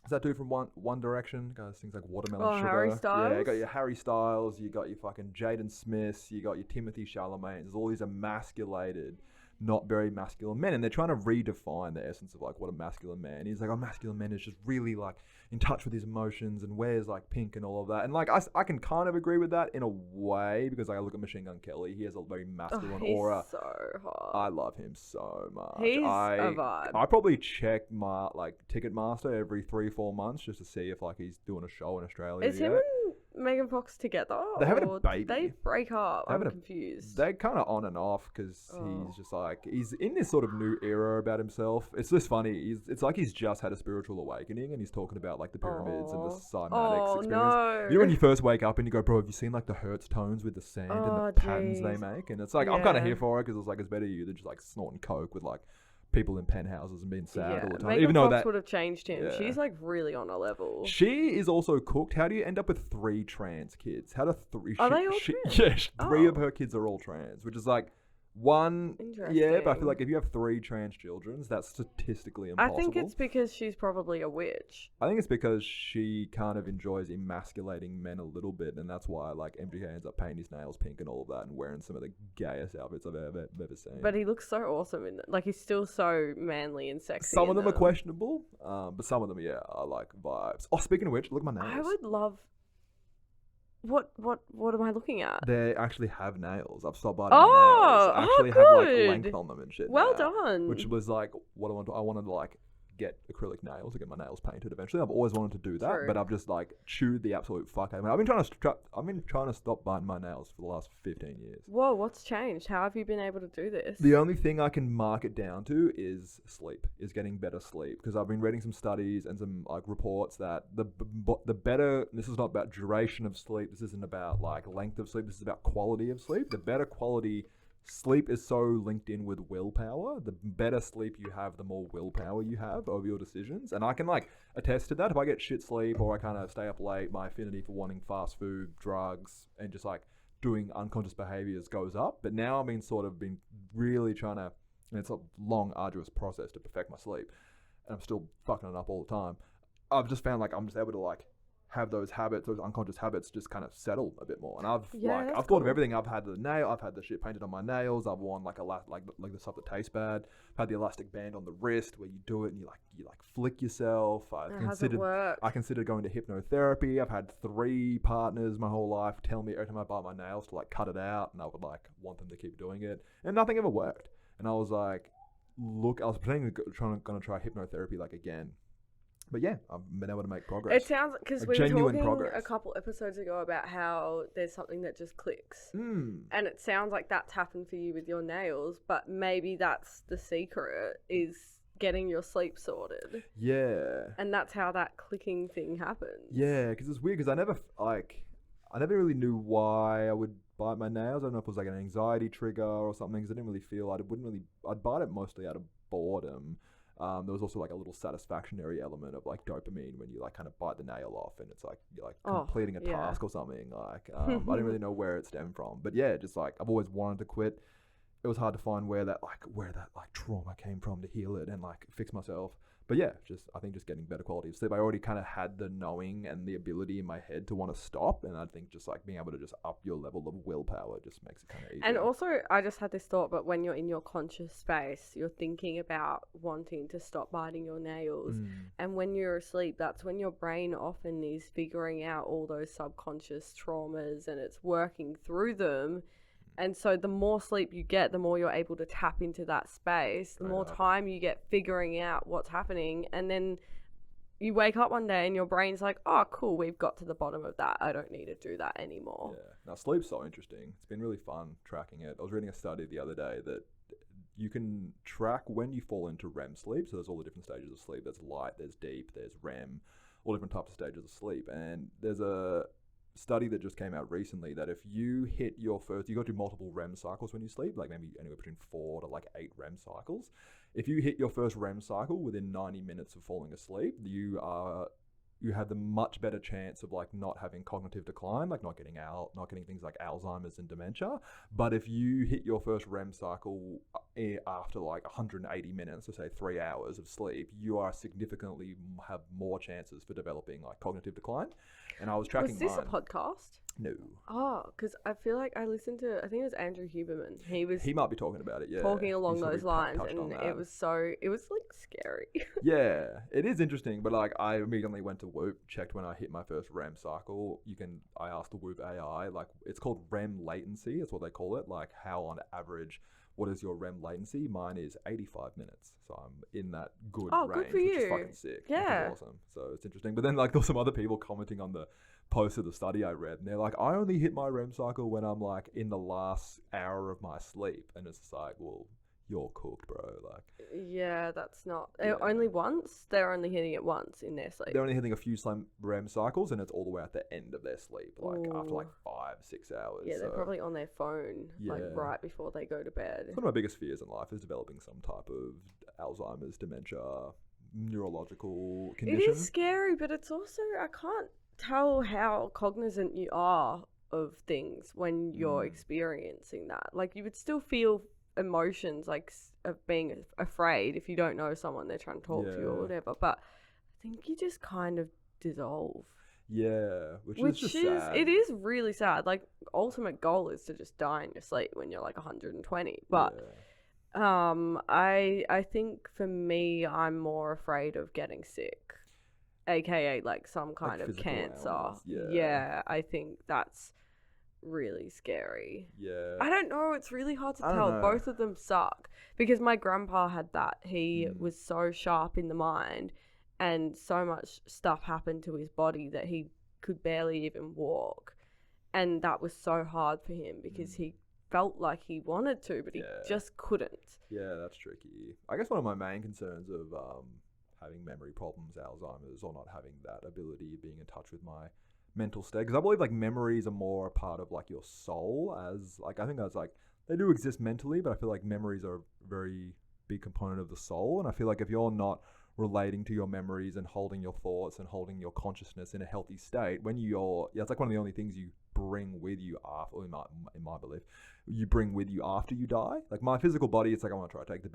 is that dude from One Direction? Guys, things like Watermelon Sugar.
Harry Styles.
Yeah, you got your Harry Styles. You got your fucking Jaden Smiths. You got your Timothy Chalamet. There's all these emasculated not very masculine men, and they're trying to redefine the essence of like what a masculine man is. Like, a masculine man is just really like in touch with his emotions and wears like pink and all of that. And like I can kind of agree with that in a way, because like, I look at Machine Gun Kelly, he has a very masculine aura.
So hot.
I love him so much.
He's a vibe.
I probably check my like Ticketmaster every 3-4 months just to see if like he's doing a show in Australia.
Is him and Megan Fox together?
They're having a baby.
They break up. I'm confused.
They're kind of on and off, because he's just like, he's in this sort of new era about himself. It's just funny. It's like he's just had a spiritual awakening, and he's talking about like the pyramids and the cymatics experience.
No.
You know when you first wake up and you go, bro, have you seen like the Hertz tones with the sand and the patterns they make? And it's like, I'm kind of here for it, because it's like, it's better you than just like snorting coke with like people in penthouses and being sad all the time.
Megan
Even though
Fox
that
would have changed him. Yeah. She's like really on a level.
She is also cooked. How do you end up with 3 trans kids? How do 3?
Are they all trans?
Yeah, 3 of her kids are all trans, which is like one.
Interesting.
Yeah, but I feel like if you have 3 trans children, that's statistically impossible.
I think it's because she's probably a witch.
I think it's because she kind of enjoys emasculating men a little bit, and that's why like MGK ends up painting his nails pink and all of that, and wearing some of the gayest outfits I've ever seen.
But he looks so awesome in it. Like, he's still so manly and sexy.
Some of them are questionable, but some of them, are like vibes. Oh, speaking of which, look at my nails.
I would love. What am I looking at?
They actually have nails. I've stopped biting my nails. They actually have like length on them and shit.
Well
now,
done.
Which was like what I wanted. I wanted to like get acrylic nails to get my nails painted eventually. I've always wanted to do that, but I've just like chewed the absolute fuck out of it. I've been trying to stop biting my nails for the last 15 years.
Whoa, what's changed? How have you been able to do this?
The only thing I can mark it down to is sleep, is getting better sleep. Because I've been reading some studies and some like reports that the better, this is not about duration of sleep, this isn't about like length of sleep, this is about quality of sleep. The better quality sleep is so linked in with willpower. The better sleep you have, the more willpower you have over your decisions. And I can like attest to that. If I get shit sleep or I kind of stay up late, my affinity for wanting fast food, drugs, and just like doing unconscious behaviors goes up. But now I've been really trying to, and it's a long, arduous process to perfect my sleep. And I'm still fucking it up all the time. I've just found like I'm just able to like have those habits, those unconscious habits, just kind of settle a bit more. And I've thought of everything. I've had I've had the shit painted on my nails. I've worn like the stuff that tastes bad. I've had the elastic band on the wrist where you do it and you flick yourself. I considered going to hypnotherapy. I've had 3 partners my whole life tell me every time I bite my nails to like cut it out, and I would like want them to keep doing it, and nothing ever worked. And I was like, I was planning to try hypnotherapy like again. But yeah, I've been able to make progress.
It sounds, because we were talking a couple episodes ago about how there's something that just clicks. And it sounds like that's happened for you with your nails, but maybe that's the secret, is getting your sleep sorted.
Yeah.
And that's how that clicking thing happens.
Yeah, because it's weird, because I never really knew why I would bite my nails. I don't know if it was like an anxiety trigger or something, because I didn't really feel, I'd bite it mostly out of boredom. There was also like a little satisfactionary element of like dopamine when you like kind of bite the nail off and it's like you're like completing a task or something. Like I didn't really know where it stemmed from, but yeah, just like I've always wanted to quit. It was hard to find where that trauma came from to heal it and like fix myself. But yeah, I think just getting better quality of sleep. I already kind of had the knowing and the ability in my head to want to stop, and I think just like being able to just up your level of willpower just makes it kind of easier.
And also, I just had this thought, but when you're in your conscious space, you're thinking about wanting to stop biting your nails. And when you're asleep, that's when your brain often is figuring out all those subconscious traumas and it's working through them. And so the more sleep you get, the more you're able to tap into that space, the more time you get figuring out what's happening. And then you wake up one day and your brain's like, oh, cool, we've got to the bottom of that. I don't need to do that anymore.
Yeah. Now, sleep's so interesting. It's been really fun tracking it. I was reading a study the other day that you can track when you fall into REM sleep. So there's all the different stages of sleep. There's light, there's deep, there's REM, all different types of stages of sleep. And there's a study that just came out recently that if you hit you go through multiple REM cycles when you sleep, like maybe anywhere between 4 to like 8 REM cycles. If you hit your first REM cycle within 90 minutes of falling asleep, you have the much better chance of like not having cognitive decline, like not getting things like Alzheimer's and dementia. But if you hit your first REM cycle after like 180 minutes, so say 3 hours of sleep, you are significantly have more chances for developing like cognitive decline. And I was tracking
Was this
mine.
a podcast?
No.
Oh, because I feel like I listened to, I think it was Andrew Huberman.
He might be talking about it, yeah.
talking along
He's probably
those lines,
touched on
and
that.
it was like scary.
Yeah, it is interesting, but like I immediately went to Whoop, checked when I hit my first REM cycle. I asked the Whoop AI, like it's called REM latency, that's what they call it, like how on average, what is your REM latency? Mine is 85 minutes, so I'm in that good range,
good for
which
you.
is fucking sick.
Yeah.
Which is awesome. So it's interesting. But then like there were some other people commenting on the post of the study I read, and they're like, I only hit my REM cycle when I'm like in the last hour of my sleep, and it's like, well, you're cooked, bro. Like,
Yeah, that's not
Yeah.
only once. They're only hitting it once in their sleep.
they're only hitting a few REM cycles, and it's all the way at the end of their sleep, like after like
Ooh.
5-6 hours.
Yeah, they're
so
probably on their phone like
Yeah.
right before they go to bed.
One of my biggest fears in life is developing some type of Alzheimer's, dementia, neurological condition.
It is scary, but it's also, I can't tell how cognizant you are of things when you're experiencing that. Like, you would still feel emotions like of being afraid if you don't know someone, they're trying to talk to you or
Yeah.
whatever, but I think you just kind of dissolve.
Yeah, which is just sad.
It is really sad. Like, ultimate goal is to just die in your sleep when you're like 120, but I think for me, I'm more afraid of getting sick, aka like some kind of
physical
cancer.
ailments, yeah.
Yeah, I think that's really scary.
Yeah.
I don't know, it's really hard to
I don't
tell.
know.
Both of them suck because my grandpa had that. He
Mm.
was so sharp in the mind and so much stuff happened to his body that he could barely even walk. And that was so hard for him because he felt like he wanted to, but he
Yeah.
just couldn't.
Yeah, that's tricky. I guess one of my main concerns of having memory problems, Alzheimer's, or not having that ability of being in touch with my mental state, because I believe like memories are more a part of like your soul, as like I think that's like they do exist mentally, but I feel like memories are a very big component of the soul, and I feel like if you're not relating to your memories and holding your thoughts and holding your consciousness in a healthy state, when it's like one of the only things you bring with you after, or in my belief, you bring with you after you die. Like my physical body, it's like I want to try to take the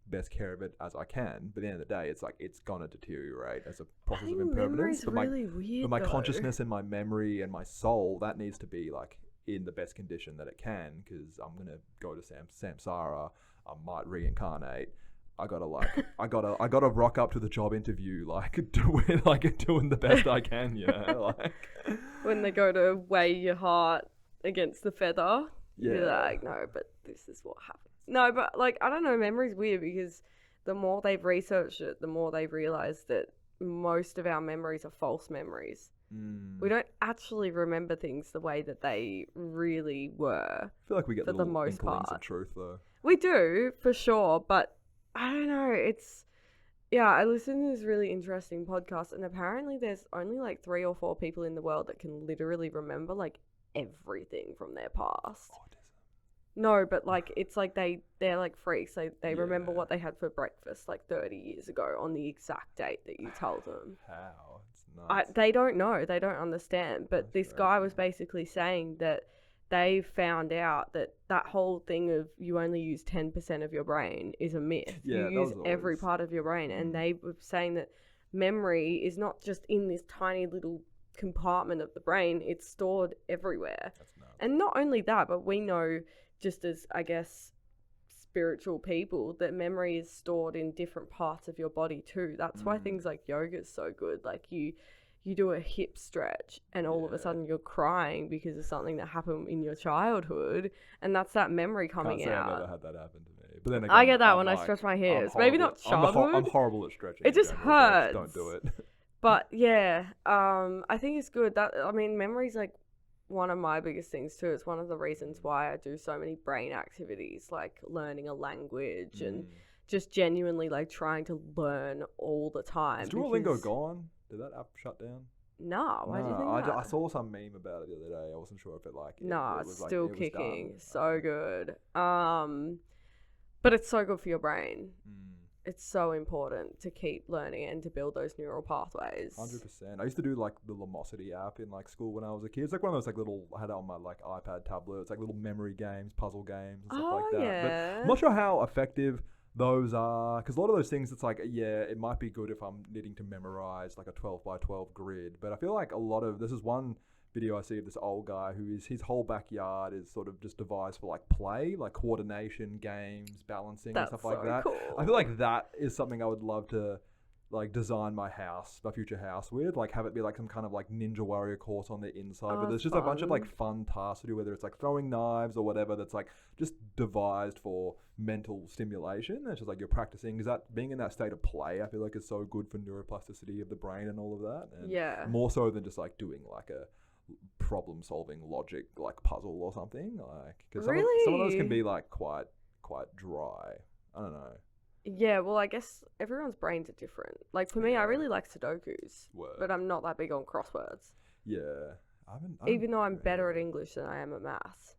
best care of it as I can, but at the end of the day, it's like it's gonna deteriorate as a process of impermanence. But
really weird,
my
though.
consciousness and my memory and my soul, that needs to be like in the best condition that it can, because I'm gonna go to Samsara, I might reincarnate. I gotta rock up to the job interview doing the best I can, you know, like
When they go to weigh your heart against the feather, you're
Yeah.
like, no, but this is what happens. No, but like, I don't know, memory's weird because the more they've researched it, the more they've realized that most of our memories are false memories. We don't actually remember things the way that they really were.
I feel like we get
for the
little
most
inklings
part.
of truth though.
We do, for sure, but I don't know, I listened to this really interesting podcast, and apparently there's only like 3 or 4 people in the world that can literally remember like everything from their past. No, but like it's like they're like freaks. They remember
Yeah.
what they had for breakfast like 30 years ago on the exact date that you told them.
How? It's nuts.
They don't know. They don't understand. But
That's
this guy
crazy.
was basically saying that they found out that whole thing of you only use 10% of your brain is a myth.
Yeah,
you
that
use
was
every
always-
part of your brain. And they were saying that memory is not just in this tiny little compartment of the brain. It's stored everywhere.
That's nuts.
And not only that, but we know, just as, I guess, spiritual people, that memory is stored in different parts of your body too. That's why things like yoga is so good. Like you do a hip stretch and all of a
Yeah.
sudden you're crying because of something that happened in your childhood, and that's that memory coming
Can't say I've
out.
never had that happen to me. But then again,
I get that
I'm
when I
like,
stretch my
I'm
hips. Maybe not
horrible-
childhood.
I'm horrible at stretching.
It
in
just
general, so I
hurts.
Don't do it.
But yeah, I think it's good. Memory's like one of my biggest things too. It's one of the reasons why I do so many brain activities, like learning a language and just genuinely like trying to learn all the time.
Is Duolingo gone? Did that app shut down?
No, why do you think
I
that?
saw some meme about it the other day. I wasn't sure if it like.
No,
it
it's
was, like,
still
it was
kicking.
done.
So good. But it's so good for your brain. It's so important to keep learning and to build those neural pathways.
100%. I used to do like the Lumosity app in like school when I was a kid. It's like one of those like little, I had it on my like iPad tablet. It's like little memory games, puzzle games and stuff like that.
yeah.
But I'm not sure how effective those are, because a lot of those things, it's like, yeah, it might be good if I'm needing to memorize like a 12 by 12 grid, but I feel like a lot of, this is one video I see of this old guy who is, his whole backyard is sort of just devised for like play, like coordination, games, balancing, and stuff like that.
Cool.
I feel like that is something I would love to like design my future house with, like have it be like some kind of like Ninja Warrior course on the inside, but there's just a bunch of like fun tasks to do, whether it's like throwing knives or whatever, that's like just devised for mental stimulation. It's just like you're practicing, because that being in that state of play, I feel like is so good for neuroplasticity of the brain and all of that, and more so than just like doing like a problem solving logic like puzzle or something, like, because some of those can be like quite dry. I don't know.
Yeah, well, I guess everyone's brains are different. Like, for me, I really like Sudokus, but I'm not that big on crosswords.
Yeah.
Even though I'm better at English than I am at maths.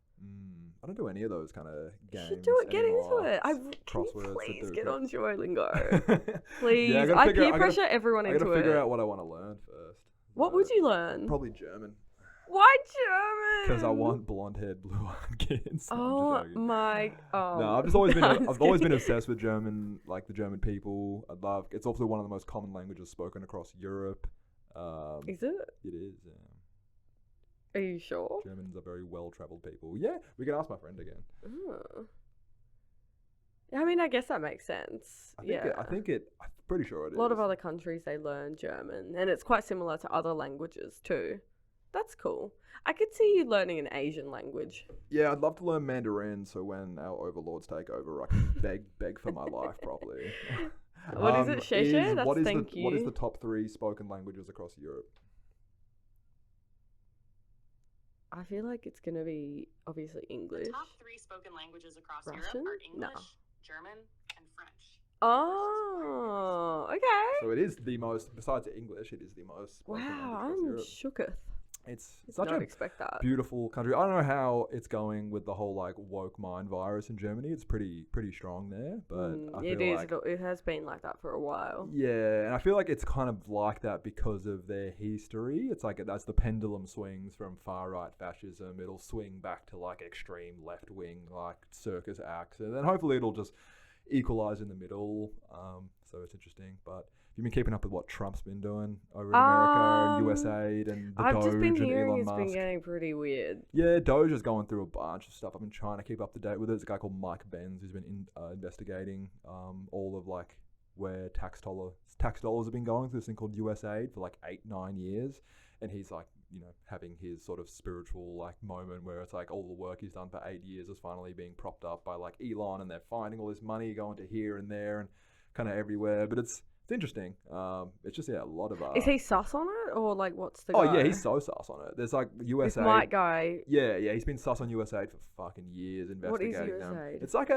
I don't do any of those kind of games.
You should do it. Get into it. Can you please get on Duolingo? Please. Yeah, I peer pressure everyone into it.
I gotta figure out what I want to learn first.
What would you learn?
Probably German.
Why German?
Because I want blonde-haired, blue-eyed kids.
Oh my!
No, I've always been obsessed with German, like the German people. It's also one of the most common languages spoken across Europe.
Is it?
It is.
Are you sure?
Germans are very well-traveled people. Yeah, we can ask my friend again.
Oh. I mean, I guess that makes sense.
I'm pretty sure it is.
A lot of other countries, they learn German, and it's quite similar to other languages too. That's cool. I could see you learning an Asian language.
Yeah, I'd love to learn Mandarin, so when our overlords take over, I can beg for my life properly.
What is it, Sheshe? That's thank you.
What is the top 3 spoken languages across Europe?
I feel like it's going to be obviously English.
The top 3 spoken languages across
Russian?
Europe are English, German, and French.
Oh, okay.
So it is the most, besides English, it is the most spoken language across Europe.
Shooketh.
It's such a beautiful country. I don't know how it's going with the whole like woke mind virus in Germany. It's pretty strong there, but I feel like
it has been like that for a while.
Yeah, and I feel like it's kind of like that because of their history. It's like as the pendulum swings from far right fascism, it'll swing back to like extreme left wing like circus acts, and then hopefully it'll just equalize in the middle. So it's interesting, but. You've been keeping up with what Trump's been doing over in America and USAID and the Doge and Elon Musk.
It's been getting pretty weird.
Yeah, Doge is going through a bunch of stuff. I've been trying to keep up to date with it. There's a guy called Mike Benz who's been investigating all of like where tax dollars have been going through this thing called USAID for like 8-9 years, and he's like, you know, having his sort of spiritual like moment where it's like all the work he's done for 8 years is finally being propped up by like Elon, and they're finding all this money going to here and there and kind of everywhere, but it's interesting. It's just a lot of.
Is he sus on it, or like what's the?
Oh yeah, he's so sus on it. There's like USAID.
This Mike guy.
Yeah, he's been sus on USAID for fucking years investigating
what is
them.
USAID?
It's like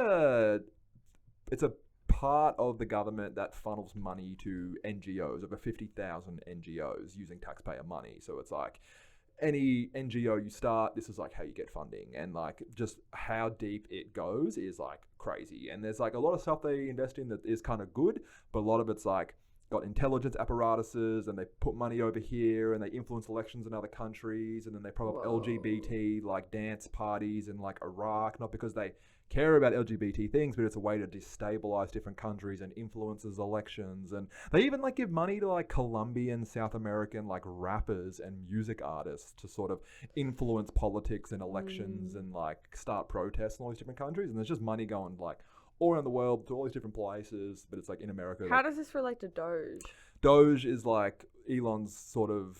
it's a part of the government that funnels money to NGOs, over 50,000 NGOs using taxpayer money. So it's like any NGO you start, this is like how you get funding, and like just how deep it goes is like crazy. And there's like a lot of stuff they invest in that is kind of good, but a lot of it's like got intelligence apparatuses, and they put money over here, and they influence elections in other countries, and then they prop up LGBT like dance parties in like Iraq, not because they care about LGBT things, but it's a way to destabilize different countries and influences elections. And they even like give money to like Colombian, South American like rappers and music artists to sort of influence politics and elections and like start protests in all these different countries. And there's just money going like all around the world to all these different places, but it's like in America.
How does this relate to Doge?
Doge is like Elon's sort of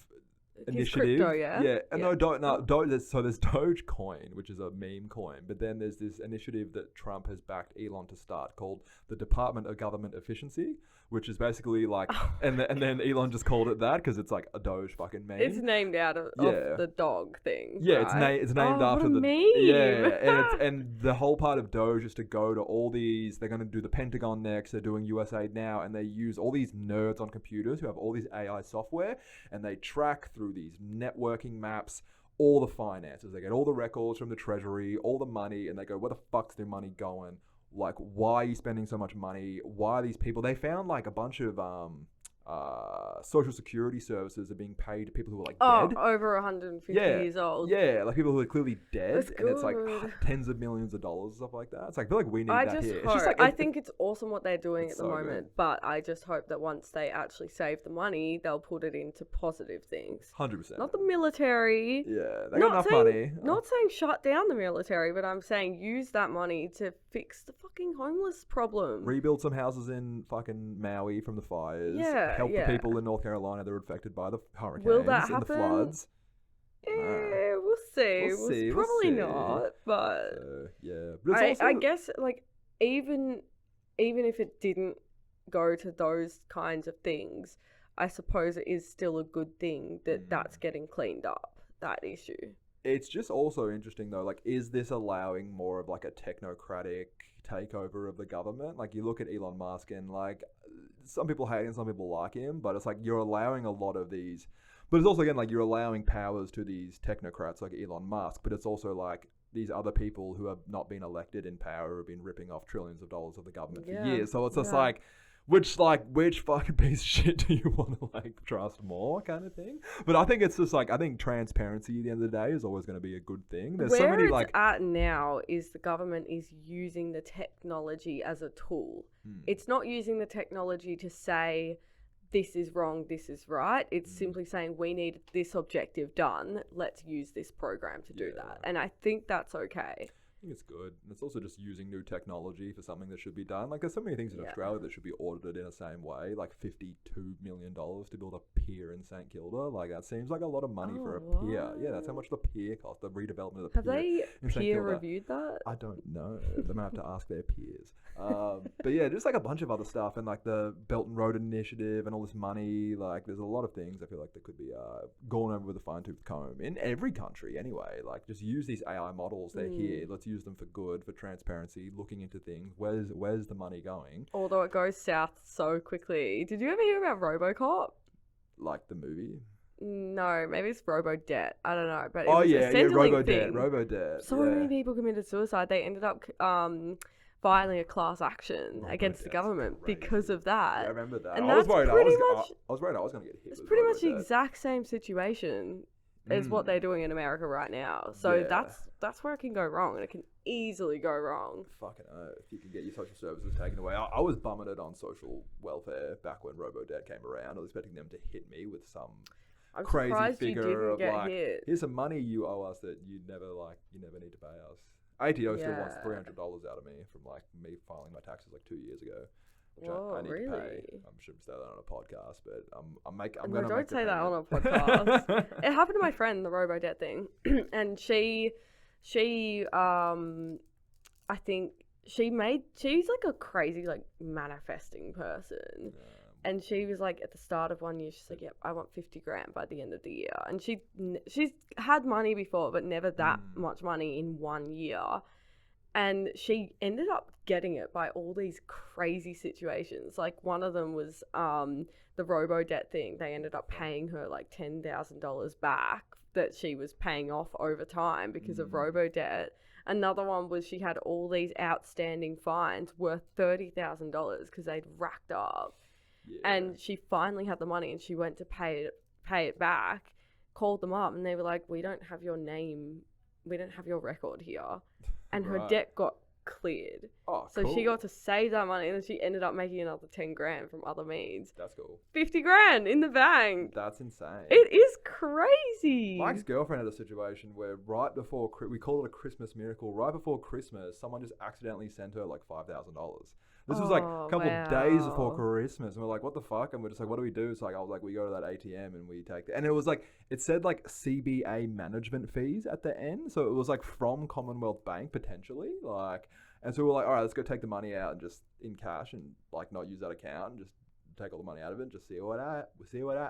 initiative.
Crypto, yeah.
And Doge. So there's Dogecoin, which is a meme coin, but then there's this initiative that Trump has backed Elon to start called the Department of Government Efficiency, which is basically like, and then Elon just called it that because it's like a Doge fucking meme.
It's named out of the dog thing.
Yeah,
right?
it's named after the
meme.
Yeah, and the whole part of Doge is to go to all these. They're going to do the Pentagon next. They're doing USAID now, and they use all these nerds on computers who have all these AI software, and they track through these networking maps all the finances. They get all the records from the Treasury, all the money, and they go, where the fuck's their money going? Like, why are you spending so much money? Why are these people? They found like a bunch of social security services are being paid to people who are like dead.
Over 150 years old.
Yeah, like people who are clearly dead,
That's
and it's like
good.
tens of millions of dollars and stuff like that. It's like I feel like we need
I
that
just
here.
hope.
It's just like
I think it's awesome what they're doing at the
so
moment,
good.
but I just hope that once they actually save the money, they'll put it into positive things.
100%.
Not the military.
Yeah, they got enough money.
Not saying shut down the military, but I'm saying use that money to fix the fucking homeless problem.
Rebuild some houses in fucking Maui from the fires.
Yeah,
Help
yeah.
the people in North Carolina that were affected by the hurricanes
Will that
and the
happen?
floods.
We'll see.
We'll see, we'll
Probably
see.
not, but
Yeah, but it's
I
also
guess like even if it didn't go to those kinds of things, I suppose it is still a good thing that that's getting cleaned up, that issue.
It's just also interesting though, like, is this allowing more of like a technocratic takeover of the government? Like, you look at Elon Musk and like, some people hate him, some people like him, but it's like you're allowing a lot of these, but it's also again like you're allowing powers to these technocrats like Elon Musk, but it's also like these other people who have not been elected in power have been ripping off trillions of dollars of the government for years. So it's just like, which fucking piece of shit do you want to like trust more, kind of thing? But I think it's just like, I think transparency at the end of the day is always going to be a good thing. There's
Where
so many
it's
like
at now is the government is using the technology as a tool. It's not using the technology to say this is wrong, this is right. It's simply saying we need this objective done. Let's use this program to do that. And I think that's okay.
I think it's good. And it's also just using new technology for something that should be done. Like, there's so many things in Australia that should be audited in the same way. Like $52 million to build a pier in St Kilda. Like, that seems like a lot of money for a pier. Yeah, that's how much the pier cost, the redevelopment of the
Have
pier.
they
in St
peer
Kilda.
reviewed that?
I don't know. They might have to ask their peers. But yeah, just like a bunch of other stuff, and like the Belt and Road Initiative and all this money. Like, there's a lot of things I feel like that could be gone over with a fine-tooth comb in every country anyway. Like, just use these AI models. They're here. Let's use them for good, for transparency, looking into things. Where's the money going?
Although it goes south so quickly. Did you ever hear about RoboCop?
Like the movie?
No, maybe it's RoboDebt. I don't know, but it
Oh
was
yeah,
a Centrelink thing.
RoboDebt.
So many people committed suicide. They ended up filing a class action against the government because of that.
Yeah, I remember that.
And
I was worried. I
much,
was worried I was going to get hit.
It's
with
pretty much the
RoboDebt.
exact same situation as what they're doing in America right now. So that's where it can go wrong, and it can easily go wrong.
Fucking oath. You can get your social services taken away. I was bummeted on social welfare back when RoboDebt came around. I was expecting them to hit me with some crazy figure of like, here's some money you owe us that you never need to pay us. ATO still wants $300 out of me from like me filing my taxes like 2 years ago, which I need to pay. I shouldn't say that on a podcast, but I'm going to
don't say that on a podcast. It happened to my friend, the RoboDebt thing, and she I think she's like a crazy like manifesting person. And she was like, at the start of 1 year, she's like, "Yep, I want 50 grand by the end of the year." And she's had money before, but never that much money in 1 year. And she ended up getting it by all these crazy situations. Like, one of them was the RoboDebt thing. They ended up paying her like $10,000 back that she was paying off over time because of RoboDebt. Another one was she had all these outstanding fines worth $30,000 because they'd racked up. Yeah. And she finally had the money and she went to pay it back, called them up, and they were like, "We don't have your name, we don't have your record here." And her debt got cleared. Oh, so cool. She got to save that money, and then she ended up making another 10 grand from other means.
That's cool.
50 grand in the bank.
That's insane.
It is crazy.
Mike's girlfriend had a situation where right before, we called it a Christmas miracle, right before Christmas, someone just accidentally sent her like $5,000. This was like a couple of days before Christmas, and we're like, "What the fuck?" And we're just like, "What do we do?" It's like, I was like, "We go to that ATM and we take it." And it was like, it said like CBA management fees at the end, so it was like from Commonwealth Bank potentially, like. And so we were like, "All right, let's go take the money out and just in cash and like not use that account and just take all the money out of it and just see what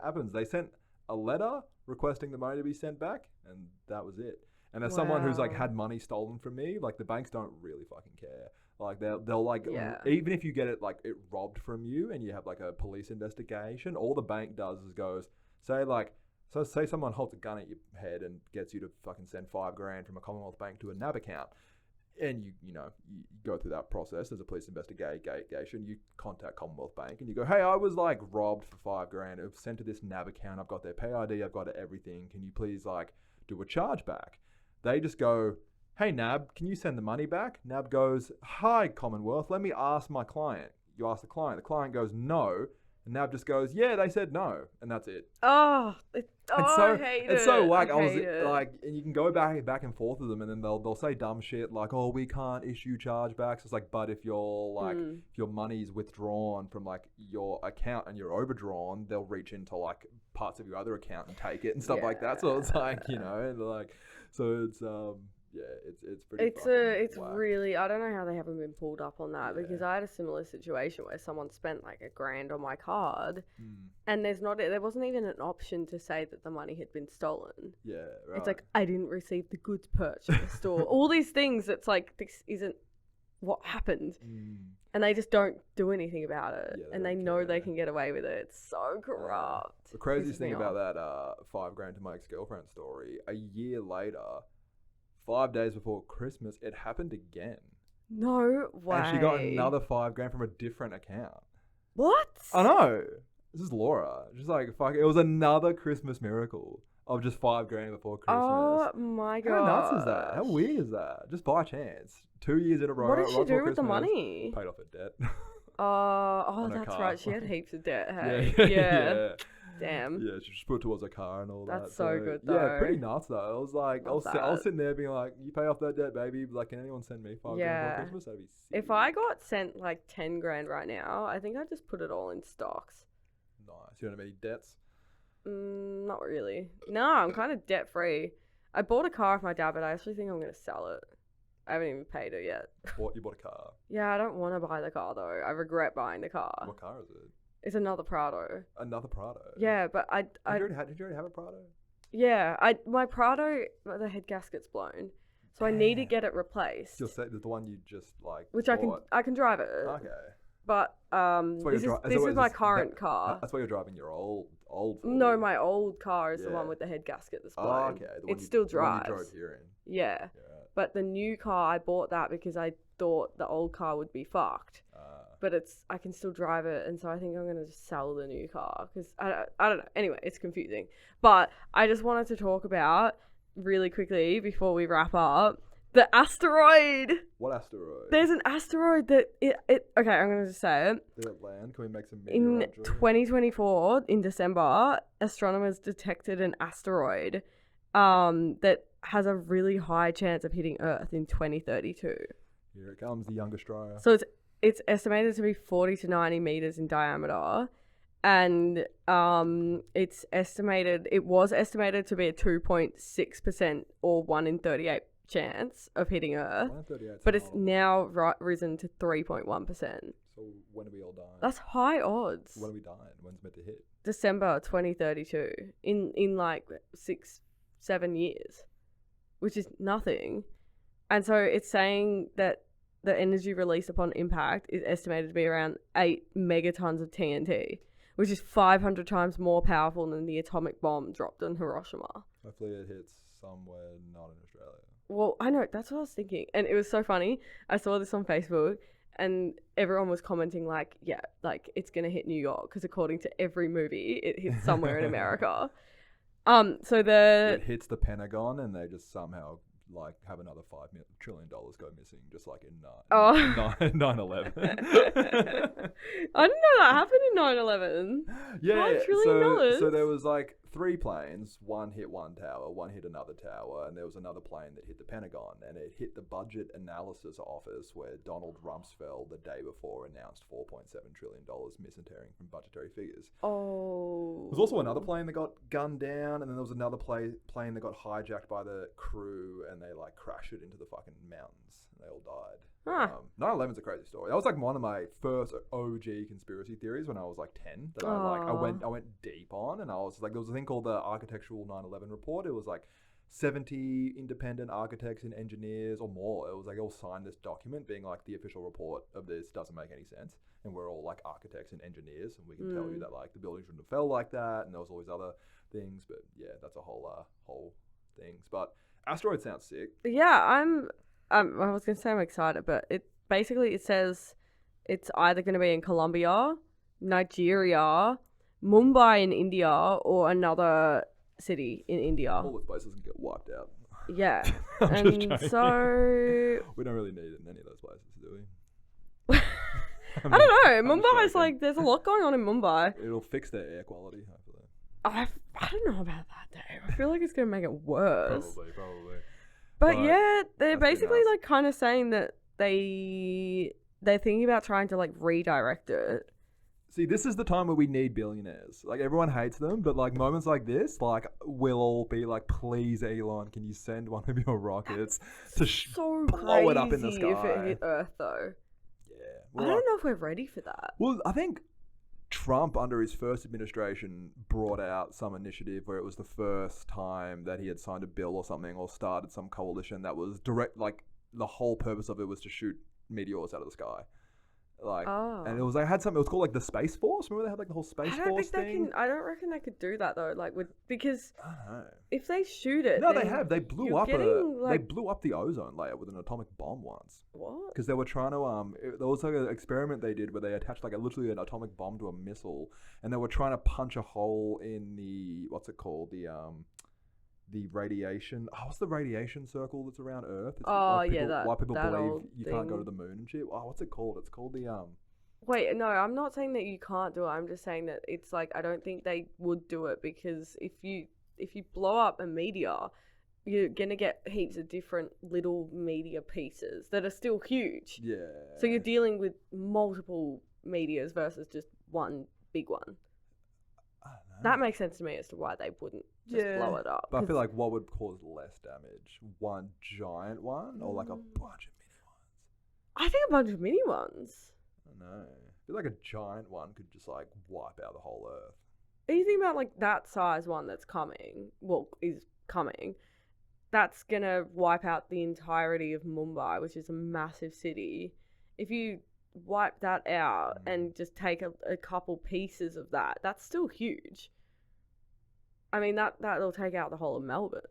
happens." They sent a letter requesting the money to be sent back, and that was it. And as someone who's like had money stolen from me, like the banks don't really fucking care. Like they'll like, even if you get it like it robbed from you and you have like a police investigation, all the bank does is goes, say someone holds a gun at your head and gets you to fucking send $5 grand from a Commonwealth Bank to a NAB account. and you go through that process. There's a police investigation. You contact Commonwealth Bank and you go, hey, I was like robbed for $5,000. I've sent to this NAB account. I've got their pay ID. I've got everything. Can you please like do a chargeback? They just go, hey, NAB, can you send the money back? NAB goes, hi, Commonwealth. Let me ask my client. You ask the client. The client goes, no. And NAB just goes, yeah, they said no. And that's it.
I hate it.
It's so whack.
I hate it.
Like, and you can go back and forth with them, and then they'll say dumb shit like, oh, we can't issue chargebacks. It's like, but if you're like, if your money's withdrawn from like your account and you're overdrawn, they'll reach into like parts of your other account and take it and stuff like that. So it's like, and like, so it's it's pretty.
It's
whack.
really, I don't know how they haven't been pulled up on that, because I had a similar situation where someone spent like $1,000 on my card, and there wasn't even an option to say that the money had been stolen.
Yeah, right.
It's like, I didn't receive the goods purchased or all these things. It's like, this isn't what happened, and they just don't do anything about it, and they know they can get away with it. It's so corrupt.
The craziest thing about that $5,000 to my ex-girlfriend story, a year later, 5 days before Christmas, it happened again.
No way.
And she got another $5,000 from a different account.
What?
I know. This is Laura. She's like, fuck. It was another Christmas miracle of just $5,000 before Christmas.
Oh my god.
How nuts is that? How weird is that? Just by chance. 2 years in a row.
What did she do with
Christmas,
the money?
Paid off her debt.
That's
car.
right. She had heaps of debt. Hey?
Yeah.
Damn.
Yeah, she just put it towards her car and all that.
That's so good, though.
Yeah, pretty nuts though. I was like, I was
that.
sitting there being like, you pay off that debt, baby. Like, can anyone send me $5,000 for Christmas? That'd be sick.
If I got sent like 10 grand right now, I think I'd just put it all in stocks.
Nice. You don't have any debts?
Not really. No, I'm kind of debt free. I bought a car with my dad, but I actually think I'm going to sell it. I haven't even paid it yet.
You bought a car?
Yeah, I don't want to buy the car though. I regret buying the car.
What car is it?
It's another Prado.
Another Prado?
Yeah, but
Did you already have a Prado?
Yeah, my Prado, the head gasket's blown, so I need to get it replaced.
You'll say the one you just like.
Which
bought.
I can drive it.
Okay.
But this is my current car.
That's why you're driving your old.
No, my old car is the one with the head gasket that's blown.
Oh, okay.
It still drives.
The one you drove here in.
Yeah.
Right.
But the new car, I bought that because I thought the old car would be fucked. But I can still drive it, and so I think I'm going to just sell the new car because I don't know. Anyway, it's confusing. But I just wanted to talk about, really quickly before we wrap up, the asteroid.
What asteroid?
There's an asteroid that okay, I'm going to just say it.
Did it land? Can we make some
In 2024, in December, astronomers detected an asteroid that has a really high chance of hitting Earth in 2032.
Here it comes, the young Australia.
So it's estimated to be 40 to 90 meters in diameter, and it was estimated to be a 2.6% or 1 in 38 chance of hitting Earth, but it's now risen to 3.1%.
So when are we all dying?
That's high odds.
When are we dying? When's it meant to hit?
December 2032, in like 6-7 years, which is nothing. And so it's saying that the energy released upon impact is estimated to be around 8 megatons of TNT, which is 500 times more powerful than the atomic bomb dropped on Hiroshima.
Hopefully it hits somewhere not in Australia.
Well, I know, that's what I was thinking. And it was so funny. I saw this on Facebook, and everyone was commenting like, yeah, like it's going to hit New York, because according to every movie, it hits somewhere in America. It
hits the Pentagon, and they just somehow like have another $5 trillion go missing, just like in 9/11.
I didn't know that happened in 9/11.
Yeah,
$5 trillion.
So there was like 3 planes. One hit one tower, one hit another tower, and there was another plane that hit the Pentagon, and it hit the budget analysis office where Donald Rumsfeld the day before announced $4.7 trillion misentering from budgetary figures.
Oh.
There was also another plane that got gunned down, and then there was another plane that got hijacked by the crew, and they like crashed it into the fucking mountains, and they all died. 9/11's a crazy story. That was like one of my first OG conspiracy theories when I was like 10 that I went deep on, and I was like, there was a thing called the Architectural 9/11 Report. It was like 70 independent architects and engineers or more. It was like all signed this document being like, the official report of this doesn't make any sense, and we're all like architects and engineers, and we can tell you that like the building shouldn't have fell like that, and there was all these other things. But yeah, that's a whole things. But asteroid sounds sick.
Yeah, I was gonna say I'm excited, but it says it's either gonna be in Colombia, Nigeria, Mumbai in India, or another city in India.
All those places can get wiped out.
Yeah,
I'm just
and
joking.
so
We don't really need it in any of those places, do we?
I don't know.
I'm just
Mumbai's
joking.
like there's a lot going on in Mumbai.
It'll fix their air quality, hopefully.
I don't know about that, Dave. I feel like it's gonna make it worse.
Probably.
But yeah, they're
that's pretty
basically
nice.
like kind of saying that they're thinking about trying to like redirect it.
See, this is the time where we need billionaires. Like, everyone hates them, but like moments like this, like, we'll all be like, please, Elon, can you send one of your rockets to
So
blow it up in the
crazy if
sky?
it hit Earth, though.
Yeah.
I don't know if we're ready for that.
Well, I think Trump, under his first administration, brought out some initiative where it was the first time that he had signed a bill or something, or started some coalition that was direct, like, the whole purpose of it was to shoot meteors out of the sky. Like, and it was like, had something, it was called like the Space Force. Remember they had like the whole Space Force thing?
I don't reckon they could do that though. Like, because
I don't know.
if they shoot it,
No,
then
they have. They blew
you're
up
getting,
they blew up the ozone layer with an atomic bomb once.
What?
Because they were trying to there was like an experiment they did where they attached like literally an atomic bomb to a missile, and they were trying to punch a hole in the the radiation. Oh, what's the radiation circle that's around Earth? It's why people believe you can't go to the moon and shit. Oh, what's it called? It's called the
Wait, no, I'm not saying that you can't do it. I'm just saying that it's like I don't think they would do it because if you blow up a meteor, you're gonna get heaps of different little meteor pieces that are still huge.
Yeah.
So you're dealing with multiple meteors versus just one big one.
I don't know.
That makes sense to me as to why they wouldn't just blow it up.
But I feel like what would cause less damage? One giant one or like a bunch of mini ones?
I think a bunch of mini ones.
I don't know. I feel like a giant one could just like wipe out the whole Earth.
If you think about like that size one that's coming, is coming, that's gonna wipe out the entirety of Mumbai, which is a massive city. If you wipe that out and just take a couple pieces of that, that's still huge. I mean, that'll take out the whole of Melbourne.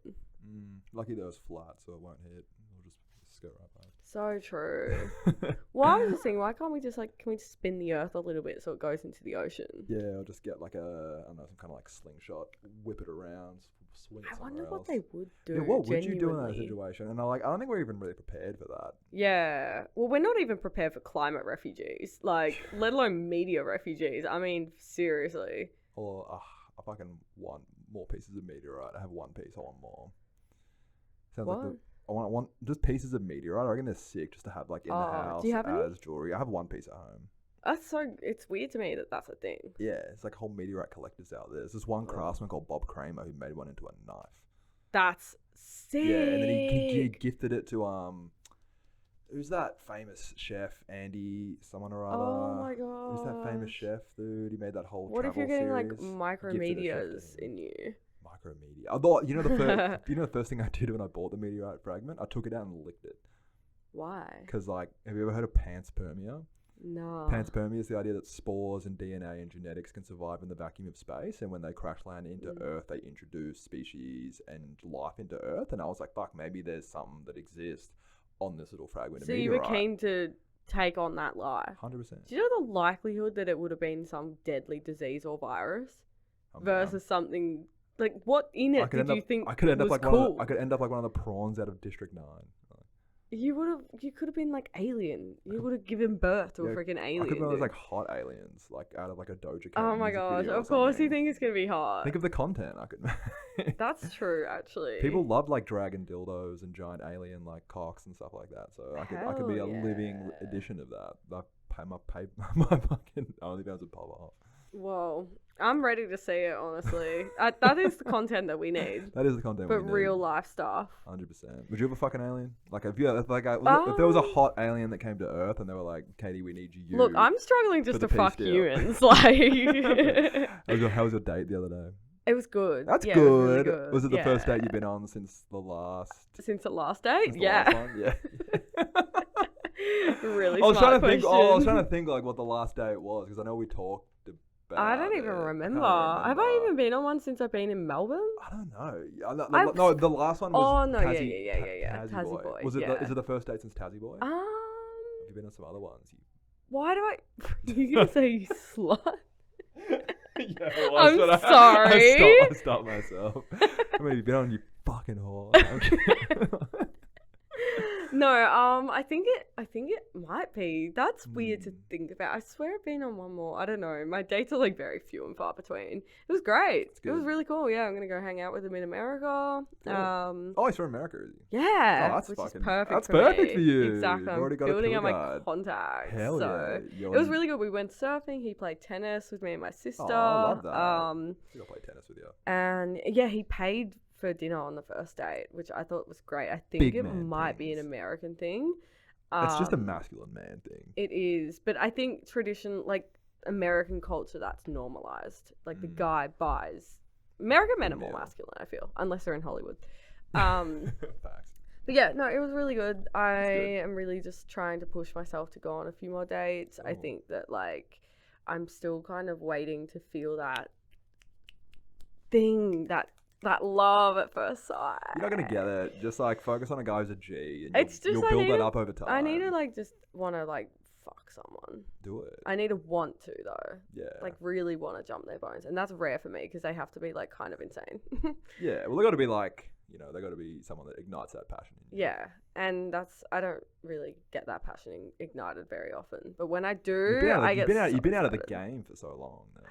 Lucky those flat, so it won't hit. It'll just go right back.
So true. Well, I was just thinking, why can't we just can we just spin the Earth a little bit so it goes into the ocean?
Yeah, I'll just get like I don't know, some kind of like slingshot, whip it around, swing it
I
somewhere
wonder
else.
what they would do.
Yeah, what would you do in that
genuinely.
situation? And I don't think we're even really prepared for that.
Yeah. Well, we're not even prepared for climate refugees, like, let alone meteor refugees. I mean, seriously.
Or I fucking want more pieces of meteorite. I have one piece. I want more. Sounds
What?
like I want just pieces of meteorite. I reckon they're sick just to have like in the house
do you have any?
as jewelry. I have one piece at home.
It's weird to me that that's a thing.
Yeah, it's like whole meteorite collectors out there. There's this one craftsman called Bob Kramer who made one into a knife.
That's sick.
Yeah, and then he gifted it to who's that famous chef, Andy someone or other?
Oh my god.
Who's that famous chef, dude? He made that whole
What if
travel
you're getting
series.
like micrometeors in you?
Micrometeor. I thought the first thing I did when I bought the meteorite fragment, I took it out and licked it.
Why?
Because like, have you ever heard of panspermia?
No.
Panspermia is the idea that spores and DNA and genetics can survive in the vacuum of space, and when they crash land into Earth, they introduce species and life into Earth. And I was like, fuck, maybe there's something that exists on this little fragment of
So
meteorite.
you were keen to take on that lie?
100%.
Do you know the likelihood that it would have been some deadly disease or virus versus something like what in it did you think
I could end up
was
like
cool?
I could end up like one of the prawns out of District 9.
You could have been like alien. You would have given birth to a freaking alien.
I could be one of those
dude.
like hot aliens, like out of like a Doja Cat.
Oh my
music
gosh!
video or
Of course, you
something.
think it's gonna be hot.
Think of the content I could.
That's true, actually.
People love like dragon dildos and giant alien like cocks and stuff like that. So I could be a living edition of that. I pay my fucking OnlyFans would pop off.
Whoa, I'm ready to see it. Honestly, that is the content that we need.
That is the content.
But
we need.
real life stuff.
100%. Would you have a fucking alien? Like if there was a hot alien that came to Earth and they were like, Katie, we need you.
Look, I'm struggling just
for
to
the
fuck
peace deal.
humans. Like,
How was your date the other day?
it was good.
That's
Yeah,
good.
It was, really good.
Was it the first date
Yeah.
you've been on since the last?
Since the last date?
Since the
Yeah.
last one? Yeah.
Really
I was
smart
trying to think.
question.
I was trying to think like what the last date was because I know we talked
I don't even remember. Have I even been on one since I've been in Melbourne?
I don't know. No, the last one was Tassie,
yeah. Tassie Boy.
Was it? Is it the first date since Tassie Boy? Have you been on some other ones?
Why do I? You gonna say you slut?
Yeah, well,
I'm sorry.
I stopped myself. I mean, you've been on, you fucking whore.
No, I think it might be. That's weird to think about. I swear I've been on one more. I don't know. My dates are like very few and far between. It was great. It was really cool. Yeah, I'm gonna go hang out with him in America.
Cool. Oh, he's from America, is he?
Yeah.
Oh, that's
which
fucking
is perfect.
That's
for
perfect
me.
for you.
Exactly. I'm
already got
building
a
up my
guide.
contacts.
Hell
so
yeah.
it was really good. We went surfing. He played tennis with me and my sister.
Oh, I love that. I think I'll play tennis with you.
And yeah, he paid for dinner on the first date, which I thought was great. I think
Big
it
man
might be an
things.
American thing.
It's just a masculine man thing.
It is, but I think American culture, that's normalized. Like the guy buys. American men are more masculine, I feel, unless they're in Hollywood.
Facts.
But yeah, no, it was really good. I am really just trying to push myself to go on a few more dates. I think that I'm still kind of waiting to feel that thing, that love at first sight.
You're not gonna get it. Just focus on a guy who's a G, and you'll build that up over time.
I need to just want to fuck someone.
Do it.
I need to want to though.
Yeah.
Really want to jump their bones, and that's rare for me because they have to be kind of insane.
Yeah. Well, they got to be they got to be someone that ignites that passion in you.
Yeah, and I don't really get that passion ignited very often, but when I do,
You've been out of the game for so long now.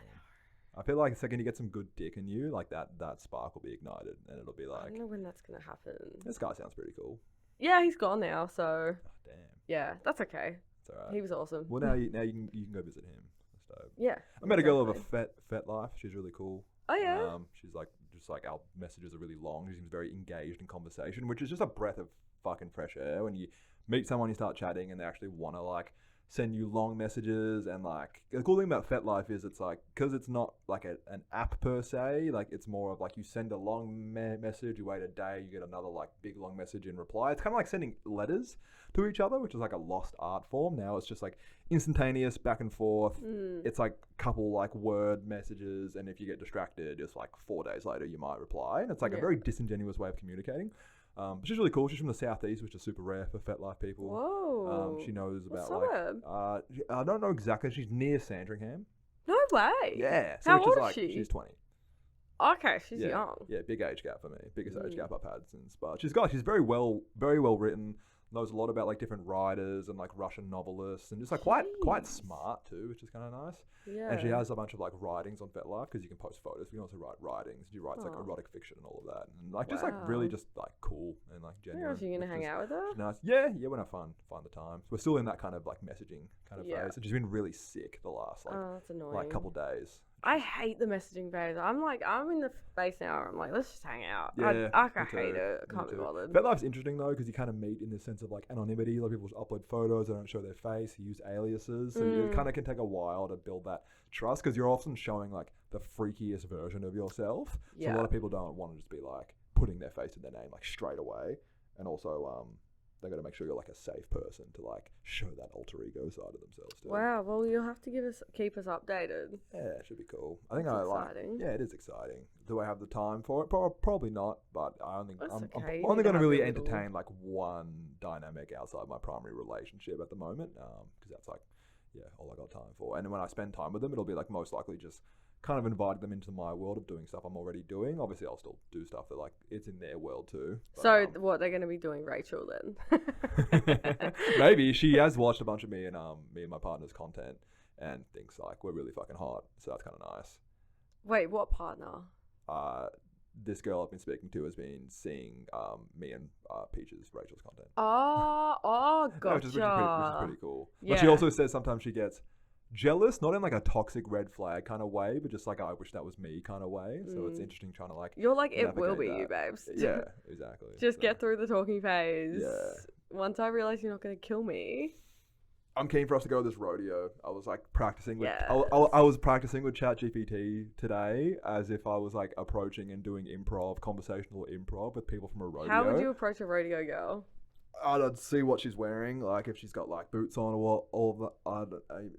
I feel like the second you get some good dick in you, that spark will be ignited, and it'll be
I don't know when that's gonna happen.
This guy sounds pretty cool.
Yeah, he's gone now, so
Damn.
yeah, that's okay.
It's alright.
He was awesome.
Well, now you can go visit him. So
Yeah.
I met a girl of a fet life. She's really cool.
Oh yeah.
She's our messages are really long. She seems very engaged in conversation, which is just a breath of fucking fresh air when you meet someone, you start chatting, and they actually want to send you long messages. And the cool thing about Fet Life is it's because it's not an app per se, it's more of you send a long message, you wait a day, you get another big long message in reply. It's kind of like sending letters to each other, which is a lost art form. Now it's just instantaneous back and forth. It's couple word messages, and if you get distracted, just 4 days later you might reply, and it's a very disingenuous way of communicating. But she's really cool. She's from the southeast, which is super rare for Fet Life people.
Whoa.
She knows about
suburb?
I don't know exactly. She's near Sandringham.
No way.
Yeah.
How old is she?
She's 20.
Okay, she's young.
Yeah, big age gap for me. Biggest age gap I've had since. But she's very well written. Knows a lot about different writers and Russian novelists, and just quite smart too, which is kind of nice.
Yeah.
And she has a bunch of writings on FetLife because you can post photos. You can also write writings. She writes erotic fiction and all of that, and just really just cool and genuine.
Are you gonna hang out with her?
Nice. Yeah, when I find the time. We're still in that kind of messaging kind of phase, and she's been really sick the last
that's annoying.
couple days.
I hate the messaging phase. I'm in the space now. I'm let's just hang out.
Yeah,
I hate it. I can't be bothered.
FetLife's interesting though because you kind of meet in the sense of anonymity. A lot of people just upload photos. They don't show their face. You use aliases, so it kind of can take a while to build that trust because you're often showing the freakiest version of yourself. So a lot of people don't want to just be putting their face in their name straight away, and also they got to make sure you're a safe person to show that alter ego side of themselves too.
Wow, well you'll have to keep us updated.
Yeah, it should be cool. I think
exciting.
Yeah, it is exciting. Do I have the time for it? Probably not, but I'm only going to
have
really
a little.
entertain one dynamic outside my primary relationship at the moment, because that's all I got time for. And when I spend time with them, it'll be most likely just kind of inviting them into my world of doing stuff I'm already doing. Obviously, I'll still do stuff that it's in their world too. But,
so what they're going to be doing, Rachel? Then
maybe she has watched a bunch of me and my partner's content and thinks we're really fucking hot. So that's kind of nice.
Wait, what partner?
This girl I've been speaking to has been seeing me and Rachel's content.
Oh, gotcha.
Which is pretty cool. Yeah. But she also says sometimes she gets jealous, not in a toxic red flag kind of way, but just I wish that was me kind of way. So it's interesting trying to
you're it will be that. You, babes.
Yeah, exactly.
Just get through the talking phase.
Yeah.
Once I realize you're not going to kill me.
I'm keen for us to go to this rodeo. I was practicing with I was practicing with ChatGPT today as if I was approaching and doing conversational improv with people from a rodeo.
How would you approach a rodeo girl?
I'd see what she's wearing, like if she's got like boots on or what.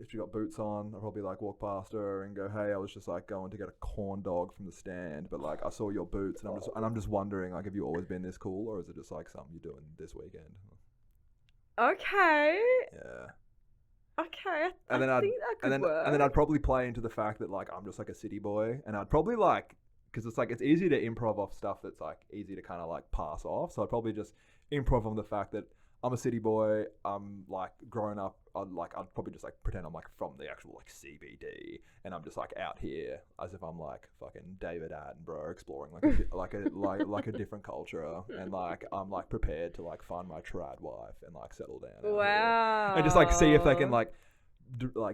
If she got boots on, I'd probably like walk past her and go, "Hey, I was just like going to get a corn dog from the stand, but like I saw your boots, and I'm just wondering, like, have you always been this cool, or is it just like something you're doing this weekend?"
Okay.
Yeah.
Okay.
And then
I think that could work.
And then I'd probably play into the fact that like I'm just like a city boy, and I'd probably like, because it's like it's easy to improv off stuff that's like easy to kind of like pass off. So I'd probably just improv on the fact that I'm a city boy. I'm like growing up. I'd probably just like pretend I'm like from the actual like CBD, and I'm just like out here as if I'm like fucking David Attenborough exploring like a different culture, and like I'm like prepared to like find my trad wife and like settle down.
Wow.
And just like see if they can like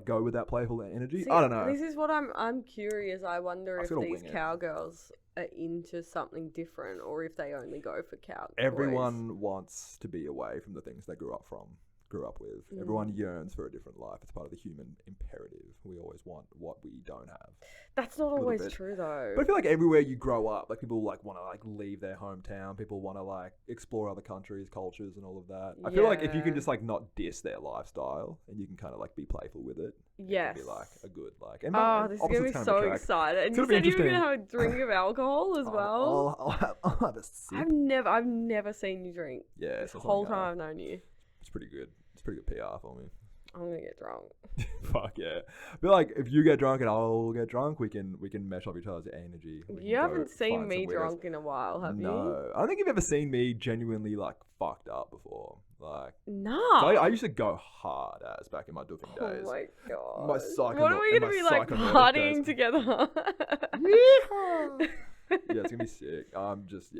go with that playful energy.
See,
I don't know.
This is what I'm curious. I wonder if these
wing it.
cowgirls are into something different, or if they only go for cowboys.
Everyone wants to be away from the things they grew up with. Everyone yearns for a different life. It's part of the human imperative. We always want what we don't have.
That's not always true though.
But I feel like everywhere you grow up, like people like want to like leave their hometown. People want to like explore other countries, cultures, and all of that. I feel like if you can just like not diss their lifestyle and you can kind of like be playful with it,
yes,
it can be like a good like.
This is gonna be so excited. And you said you were gonna have a drink of alcohol as well.
I'll have a sip.
I've never seen you drink.
Yeah,
this whole time I've known you.
It's pretty good. It's pretty good PR for me.
I'm gonna get drunk.
Fuck yeah! But like, if you get drunk and I'll get drunk, we can mesh off each other's energy.
You haven't seen me drunk in a while, have you?
No, I don't think you've ever seen me genuinely like fucked up before. Like,
no.
So I used to go hard as back in my doofing days.
Oh my god!
What
are we gonna be like partying together?
Yeah, it's gonna be sick. I'm just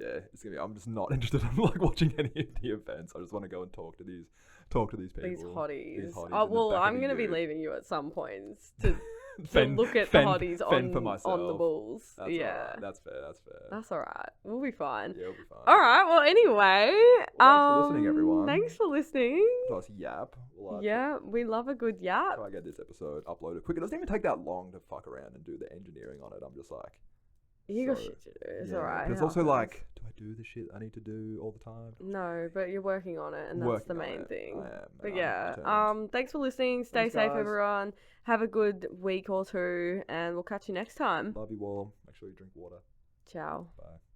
not interested in like watching any of the events. I just want to go and talk to these people.
These hotties. Oh well, I'm gonna be leaving you at some points to look at the hotties on the bulls.
That's
yeah,
right. That's fair.
That's all right. We'll be fine.
Yeah, we'll be fine.
All right. Well, anyway,
thanks for listening, everyone.
Thanks for listening.
To us yap.
We love a good yap.
Try to get this episode uploaded quick. It doesn't even take that long to fuck around and do the engineering on it. I'm just like.
You got shit to do. It's alright.
It's also like, do I do the shit I need to do all the time?
No, but you're working on it, and that's the main thing.
I am.
But yeah, thanks for listening. Stay safe, everyone. Have a good week or two, and we'll catch you next time.
Love you all. Make sure you drink water.
Ciao.
Bye.